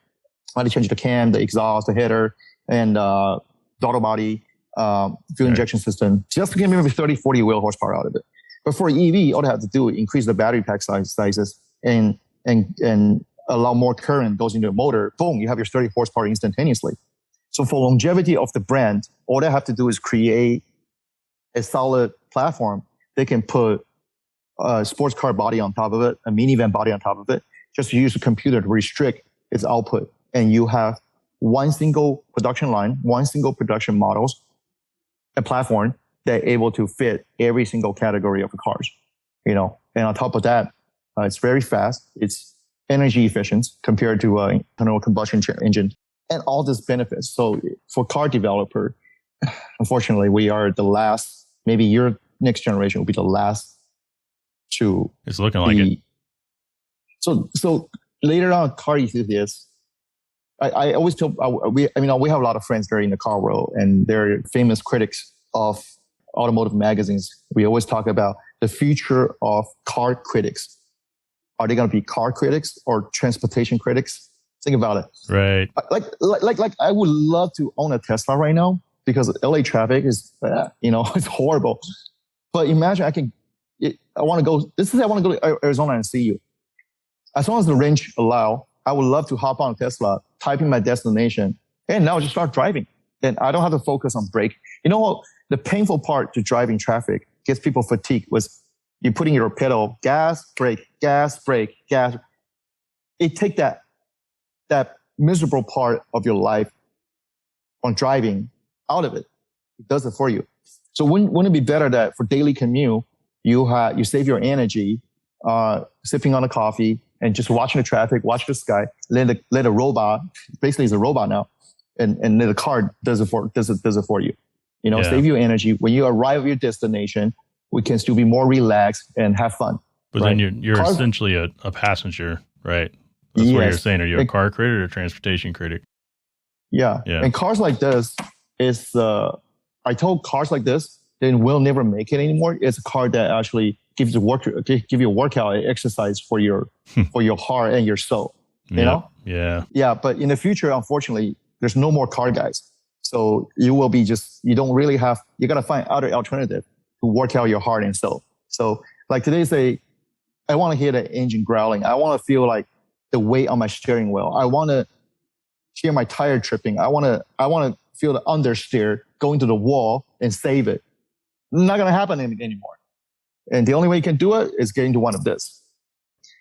I had to change the cam, the exhaust, the header, and the auto body, fuel injection system, just to get maybe 30, 40 wheel horsepower out of it. But for EV, all they have to do is increase the battery pack sizes and allow more current goes into the motor. Boom, you have your 30 horsepower instantaneously. So for longevity of the brand, all they have to do is create a solid platform. They can put a sports car body on top of it, a minivan body on top of it, just use a computer to restrict its output. And you have one single production line, one single production models, a platform that able to fit every single category of the cars, And on top of that, it's very fast. It's energy efficient compared to internal combustion engine and all these benefits. So for car developer, unfortunately, we are the last, maybe your next generation will be the last to. It's looking like it. So later on, car enthusiasts, I always tell, we have a lot of friends there in the car world, and they're famous critics of automotive magazines. We always talk about the future of car critics. Are they going to be car critics or transportation critics? Think about it. Right. Like I would love to own a Tesla right now because LA traffic is, it's horrible. But imagine I want to go to Arizona and see you. As long as the range allow, I would love to hop on a Tesla, type in my destination, and now just start driving. And I don't have to focus on brake. You know what? The painful part to driving traffic gets people fatigued was you putting your pedal, gas, brake, gas, brake, gas. It take that miserable part of your life on driving out of it. It does it for you. So wouldn't it be better that for daily commute, you save your energy, sipping on a coffee, and just watching the traffic, watch the sky, let a robot, basically it's a robot now, and the car does it for you. Save you energy. When you arrive at your destination, we can still be more relaxed and have fun. But right? Then you're essentially a passenger, right? That's what you're saying. Are you a car critic or a transportation critic? Yeah. And cars like this is, I told cars like this, then we'll never make it anymore. It's a car that actually gives you a workout, exercise for your heart and your soul. You know? Yeah. Yeah. But in the future, unfortunately, there's no more car guys. So you will be you don't really have, you got to find other alternative to work out your heart and soul. So like today, I want to hear the engine growling. I want to feel like the weight on my steering wheel. I want to hear my tire tripping. I want to feel the understeer going to the wall and save it. Not going to happen anymore. And the only way you can do it is getting to one of this.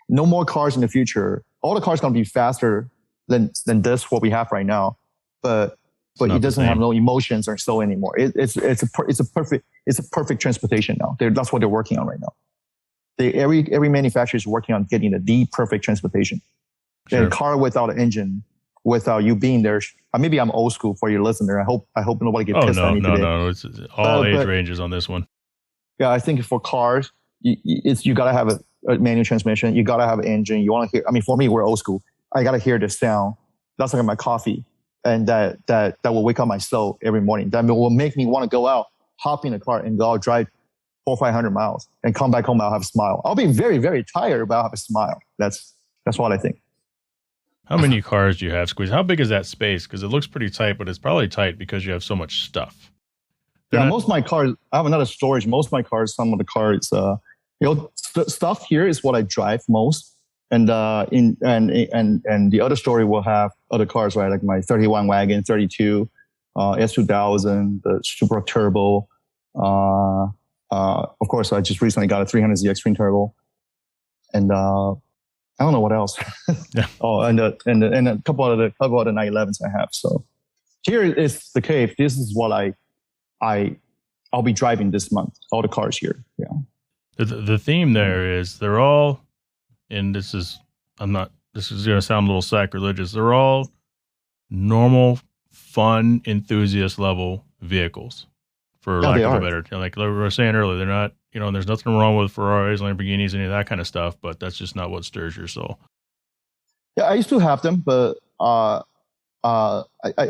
No more cars in the future. All the cars going to be faster than this, what we have right now. But it doesn't have no emotions or soul anymore. It's a perfect transportation now. That's what they're working on right now. Every manufacturer is working on getting the perfect transportation. Sure. And a car without an engine, without you being there. Maybe I'm old school for your listener. I hope nobody gets pissed at me today. No. It's all age ranges on this one. Yeah, I think for cars, you got to have a manual transmission. You got to have an engine. You want to hear. For me, we're old school. I got to hear the sound. That's like my coffee, and that will wake up my soul every morning. That will make me want to go out, hop in a car, and go out drive 400 or 500 miles, and come back home. I'll have a smile. I'll be very, very tired, but I'll have a smile. That's what I think. How many cars do you have, Squeeze? How big is that space? Because it looks pretty tight, but it's probably tight because you have so much stuff. Most of my cars, I have another storage. Most of my cars, some of the cars, stuff here is what I drive most. And and the other story will have other cars, right? Like my 31 wagon, 32, S2000, the Super Turbo. Of course, I just recently got a 300ZX twin turbo. and I don't know what else. Yeah. Oh, and a couple other 911s I have. So here is the cave. This is what I'll be driving this month. All the cars here. Yeah. The theme there is they're all, and this is going to sound a little sacrilegious. They're all normal, fun, enthusiast level vehicles, for lack of a better term. Like we were saying earlier, they're not, there's nothing wrong with Ferraris, Lamborghinis, any of that kind of stuff, but that's just not what stirs your soul. Yeah, I used to have them, but I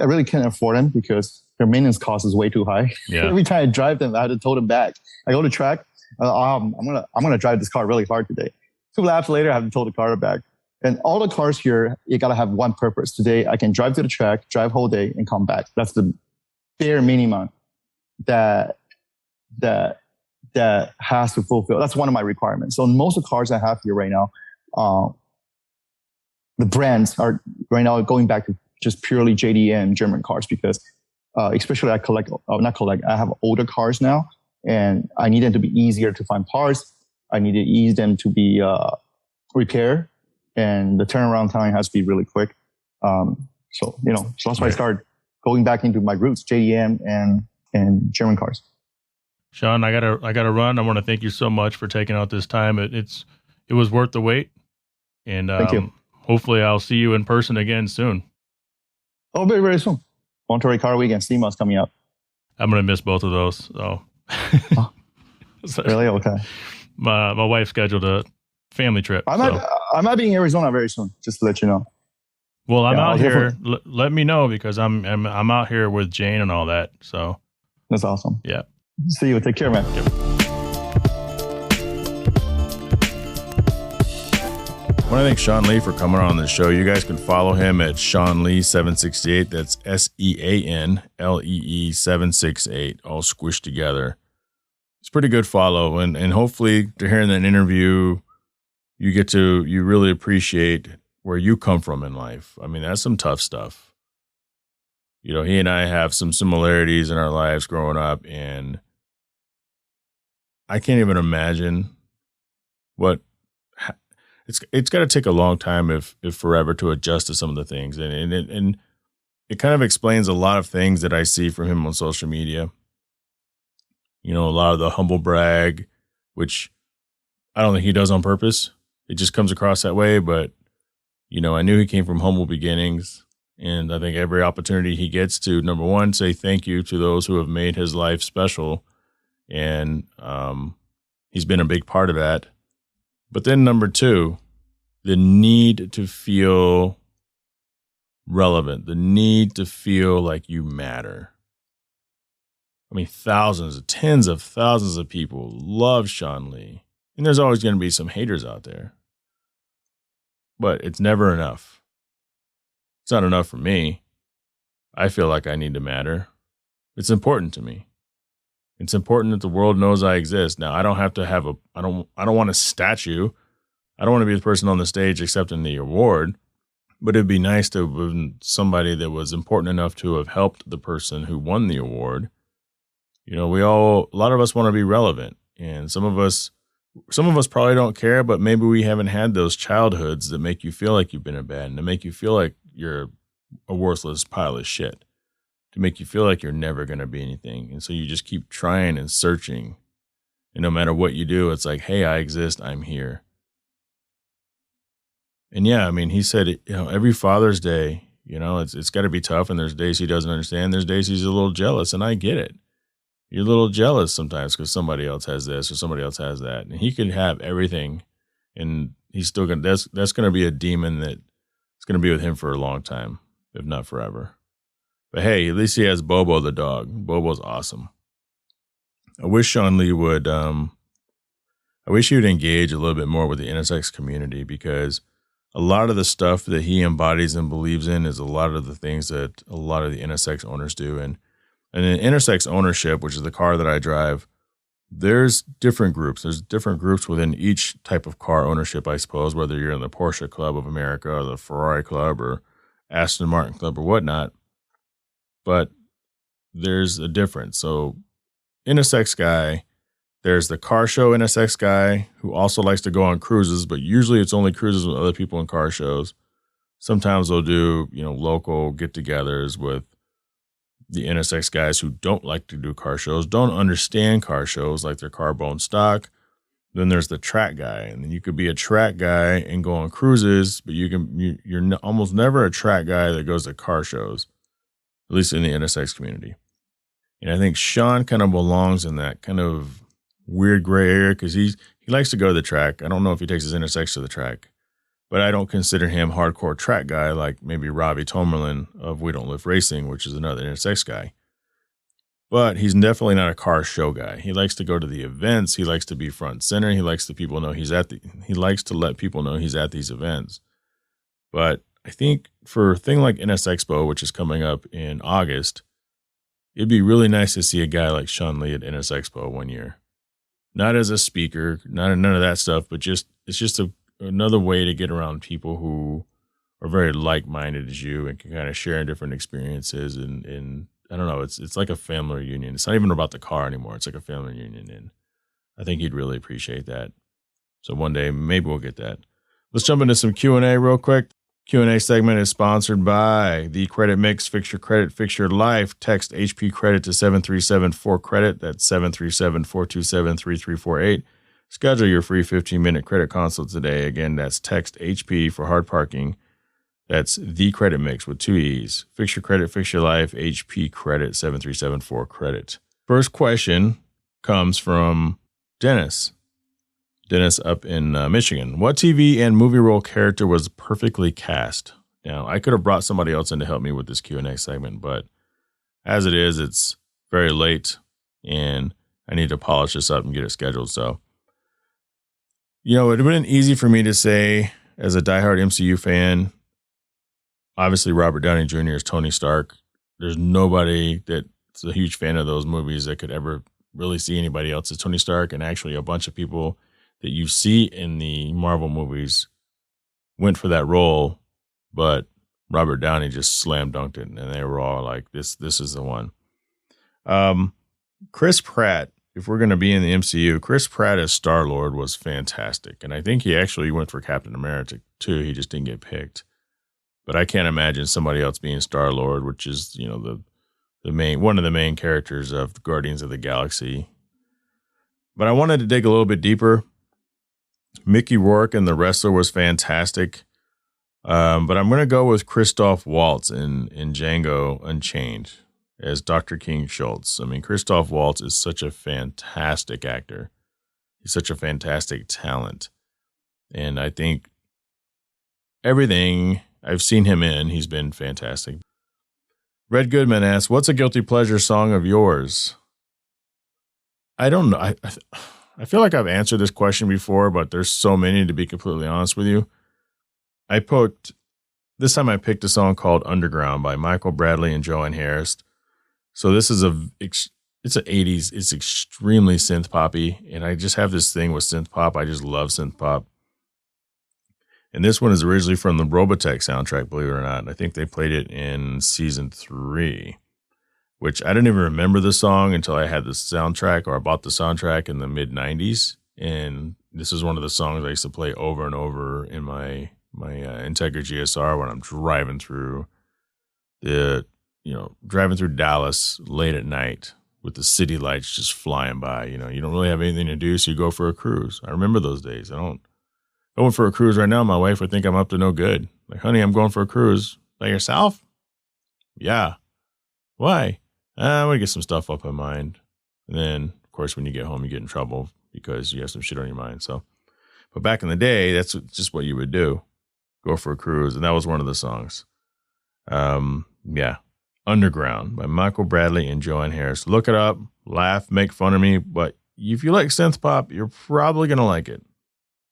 really can't afford them because their maintenance cost is way too high. Yeah. Every time I drive them, I had to tow them back. I go to track. I'm gonna drive this car really hard today. 2 laps later, I have to tow the car back. And all the cars here, you gotta have one purpose. Today, I can drive to the track, drive whole day, and come back. That's the bare minimum that has to fulfill. That's one of my requirements. So most of the cars I have here right now, the brands are right now going back to just purely JDM German cars because especially I have older cars now, and I need them to be easier to find parts. I need to ease them to be repaired, and the turnaround time has to be really quick. So that's why I started going back into my roots, JDM and German cars. Sean, I gotta run. I want to thank you so much for taking out this time. It was worth the wait, and thank you. Hopefully I'll see you in person again soon. Oh, very, very soon. Monterey Car Week and SEMA's coming up. I'm gonna miss both of those. So, Really? Okay. My wife scheduled a family trip. I might be in Arizona very soon. Just to let you know. Well, I'm out here. Let me know because I'm out here with Jane and all that. So that's awesome. Yeah. See you. Take care, man. Yep. I want to thank Sean Lee for coming on the show. You guys can follow him at Sean Lee 768. That's SEANLEE 768, all squished together. It's a pretty good follow, and hopefully to hearing that interview, you really appreciate where you come from in life. I mean, that's some tough stuff. He and I have some similarities in our lives growing up, and I can't even imagine what it's got to take a long time, if forever, to adjust to some of the things. And it kind of explains a lot of things that I see from him on social media. A lot of the humble brag, which I don't think he does on purpose. It just comes across that way. But, I knew he came from humble beginnings. And I think every opportunity he gets to, number one, say thank you to those who have made his life special. And he's been a big part of that. But then number two, the need to feel relevant, the need to feel like you matter. I mean, tens of thousands of people love Sean Lee. And there's always going to be some haters out there. But it's never enough. It's not enough for me. I feel like I need to matter. It's important to me. It's important that the world knows I exist. Now, I don't have to have I don't want a statue. I don't want to be the person on the stage accepting the award, but it'd be nice to have been somebody that was important enough to have helped the person who won the award. A lot of us want to be relevant, and some of us probably don't care, but maybe we haven't had those childhoods that make you feel like you've been abandoned, that make you feel like you're a worthless pile of shit, to make you feel like you're never going to be anything. And so you just keep trying and searching. And no matter what you do, it's like, hey, I exist. I'm here. And yeah, I mean, he said, every Father's Day, it's got to be tough. And there's days he doesn't understand. There's days he's a little jealous. And I get it. You're a little jealous sometimes because somebody else has this or somebody else has that. And he could have everything. And he's still going to, that's going to be a demon that's going to be with him for a long time, if not forever. But hey, at least he has Bobo the dog. Bobo's awesome. I wish Sean Lee would, I wish he would engage a little bit more with the intersex community, because a lot of the stuff that he embodies and believes in is a lot of the things that a lot of the intersex owners do. And in intersex ownership, which is the car that I drive, there's different groups. There's different groups within each type of car ownership, I suppose, whether you're in the Porsche Club of America or the Ferrari Club or Aston Martin Club or whatnot. But there's a difference. So intersex guy, There's the car show NSX guy who also likes to go on cruises, but usually it's only cruises with other people in car shows. Sometimes they'll do, local get-togethers with the NSX guys who don't like to do car shows, don't understand car shows, like their car bone stock. Then there's the track guy, and then you could be a track guy and go on cruises, but you're almost never a track guy that goes to car shows, at least in the NSX community. And I think Sean kind of belongs in that kind of weird gray area because he likes to go to the track. I don't know if he takes his NSX to the track, but I don't consider him hardcore track guy like maybe Robbie Tomerlin of We Don't Lift Racing, which is another NSX guy. But he's definitely not a car show guy. He likes to go to the events. He likes to be front center. He likes to let people know he's at these events. But I think for a thing like NS Expo, which is coming up in August, it'd be really nice to see a guy like Sean Lee at NS Expo one year. Not as a speaker, none of that stuff, but it's just another way to get around people who are very like-minded as you and can kind of share different experiences and I don't know, it's like a family reunion. It's not even about the car anymore. It's like a family reunion, and I think he'd really appreciate that. So one day, maybe we'll get that. Let's jump into some Q&A real quick. Q&A segment is sponsored by The Credit Mix. Fix your credit, fix your life. Text HP Credit to 737-4CREDIT. That's 737-427-3348. Schedule your free 15-minute credit consult today. Again, that's text HP for hard parking. That's The Credit Mix with 2 E's. Fix your credit, fix your life. HP Credit, 737-4CREDIT. First question comes from Dennis. Dennis up in Michigan. What TV and movie role character was perfectly cast? Now, I could have brought somebody else in to help me with this Q&A segment, but as it is, it's very late, and I need to polish this up and get it scheduled. So, it would have been easy for me to say, as a diehard MCU fan, obviously, Robert Downey Jr. is Tony Stark. There's nobody that's a huge fan of those movies that could ever really see anybody else as Tony Stark. And actually, a bunch of people that you see in the Marvel movies went for that role, but Robert Downey just slam dunked it, and they were all like, "This is the one." Chris Pratt, if we're going to be in the MCU, Chris Pratt as Star-Lord was fantastic, and I think he actually went for Captain America too. He just didn't get picked. But I can't imagine somebody else being Star-Lord, which is, the one of the main characters of Guardians of the Galaxy. But I wanted to dig a little bit deeper. Mickey Rourke and The Wrestler was fantastic. But I'm going to go with Christoph Waltz in Django Unchained as Dr. King Schultz. I mean, Christoph Waltz is such a fantastic actor. He's such a fantastic talent. And I think everything I've seen him in, he's been fantastic. Red Goodman asks, what's a guilty pleasure song of yours? I don't know. I feel like I've answered this question before, but there's so many, to be completely honest with you. This time I picked a song called Underground by Michael Bradley and Joanne Harris. So this is it's an 80s, it's extremely synth poppy, and I just have this thing with synth pop. I just love synth pop. And this one is originally from the Robotech soundtrack, believe it or not. And I think they played it in season 3, which I didn't even remember the song until I had the soundtrack, or I bought the soundtrack in the mid 90s. And this is one of the songs I used to play over and over in my Integra GSR when I'm driving through Dallas late at night with the city lights just flying by. You don't really have anything to do, so you go for a cruise. I remember those days. I went for a cruise right now. My wife would think I'm up to no good. Like, honey, I'm going for a cruise. By yourself? Yeah. Why? I want to get some stuff off my mind. And then, of course, when you get home, you get in trouble because you have some shit on your mind. So, but back in the day, that's just what you would do. Go for a cruise. And that was one of the songs. Yeah. Underground by Michael Bradley and Joanne Harris. Look it up, laugh, make fun of me. But if you like synth pop, you're probably going to like it.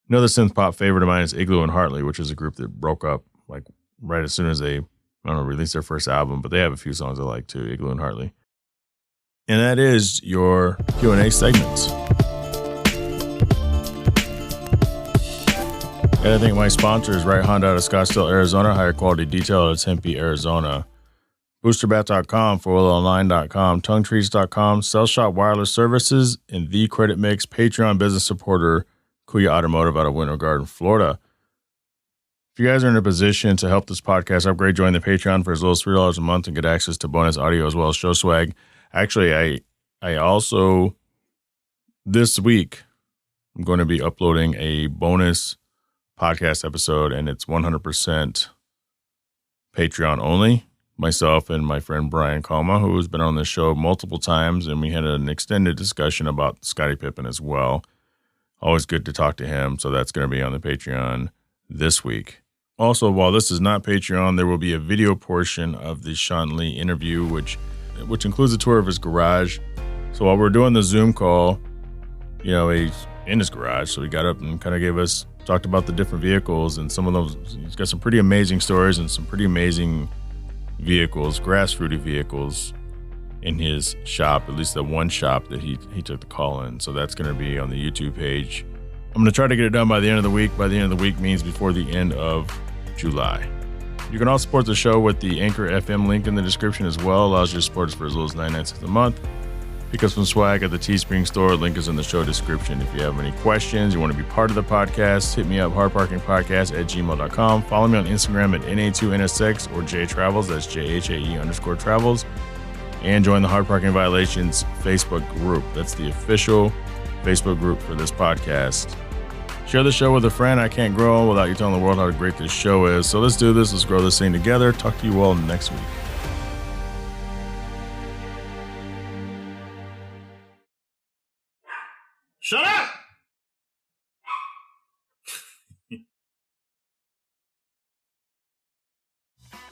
Another synth pop favorite of mine is Igloo and Hartley, which is a group that broke up like right as soon as they, released their first album, but they have a few songs I like too, Igloo and Hartley. And that is your Q&A segments. And I think my sponsor is Right Honda out of Scottsdale, Arizona, higher quality detail out of Tempe, Arizona. boosterbath.com, 4wheelonline.com, tonguetrees.com, Cell Shop Wireless Services, and The Credit Mix Patreon business supporter, Kuya Automotive out of Winter Garden, Florida. If you guys are in a position to help this podcast upgrade, join the Patreon for as low as $3 a month and get access to bonus audio as well as show swag. Actually, I also, this week, I'm going to be uploading a bonus podcast episode, and it's 100% Patreon only. Myself and my friend Brian Kalma, who has been on the show multiple times, and we had an extended discussion about Scottie Pippen as well. Always good to talk to him, so that's going to be on the Patreon this week. Also, while this is not Patreon, there will be a video portion of the Sean Lee interview, which includes a tour of his garage. So while we're doing the Zoom call, he's in his garage, so he got up and kind of talked about the different vehicles, and some of those, he's got some pretty amazing stories and some pretty amazing vehicles, grassrooty vehicles in his shop, at least the one shop that he took the call in. So that's going to be on the YouTube page. I'm going to try to get it done by the end of the week. By the end of the week means before the end of July. You can also support the show with the Anchor FM link in the description as well. Allows you to support us for as low as $99 a month. Pick up some swag at the Teespring store. Link is in the show description. If you have any questions, you want to be part of the podcast, hit me up, hardparkingpodcast@gmail.com. Follow me on Instagram at NA2NSX or Jhae Travels. That's JHAE_travels. And join the Hard Parking Violations Facebook group. That's the official Facebook group for this podcast. Share the show with a friend. I can't grow without you telling the world how great this show is. So let's do this. Let's grow this thing together. Talk to you all next week. Shut up!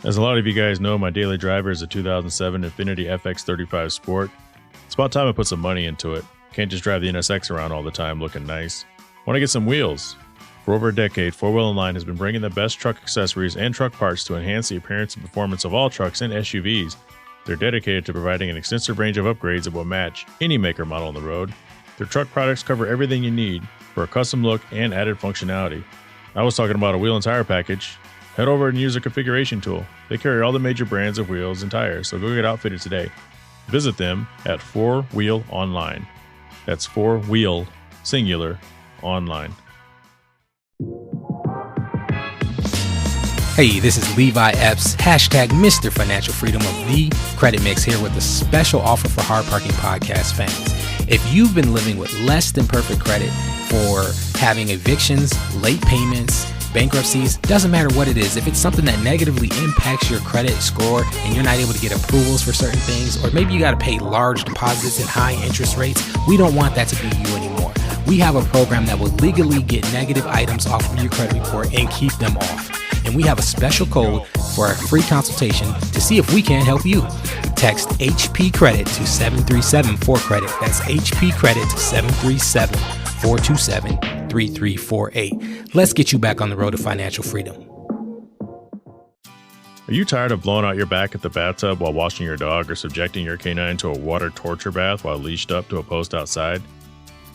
As a lot of you guys know, my daily driver is a 2007 Infiniti FX35 Sport. It's about time I put some money into it. Can't just drive the NSX around all the time looking nice. Want to get some wheels? For over a decade, 4Wheel Online has been bringing the best truck accessories and truck parts to enhance the appearance and performance of all trucks and SUVs. They're dedicated to providing an extensive range of upgrades that will match any maker model on the road. Their truck products cover everything you need for a custom look and added functionality. I was talking about a wheel and tire package. Head over and use their configuration tool. They carry all the major brands of wheels and tires, so go get outfitted today. Visit them at 4Wheel Online. That's 4Wheel, singular, online. Hey, this is Levi Epps, hashtag Mr. Financial Freedom of The Credit Mix, here with a special offer for Hard Parking Podcast fans. If you've been living with less than perfect credit for having evictions, late payments, bankruptcies, doesn't matter what it is. If it's something that negatively impacts your credit score and you're not able to get approvals for certain things, or maybe you got to pay large deposits and high interest rates, we don't want that to be you anymore. We have a program that will legally get negative items off of your credit report and keep them off. And we have a special code for a free consultation to see if we can help you. Text HP Credit to 737-4CREDIT. That's HP Credit to 737-427-3348. Let's get you back on the road to financial freedom. Are you tired of blowing out your back at the bathtub while washing your dog, or subjecting your canine to a water torture bath while leashed up to a post outside?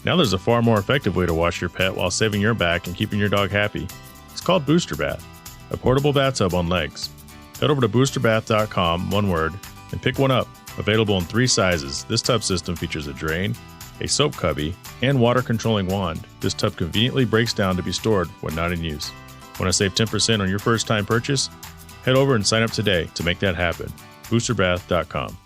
Now there's a far more effective way to wash your pet while saving your back and keeping your dog happy. It's called Booster Bath, a portable bathtub on legs. Head over to boosterbath.com, one word, and pick one up. Available in 3 sizes, this tub system features a drain, a soap cubby, and water controlling wand. This tub conveniently breaks down to be stored when not in use. Want to save 10% on your first time purchase? Head over and sign up today to make that happen. Boosterbath.com.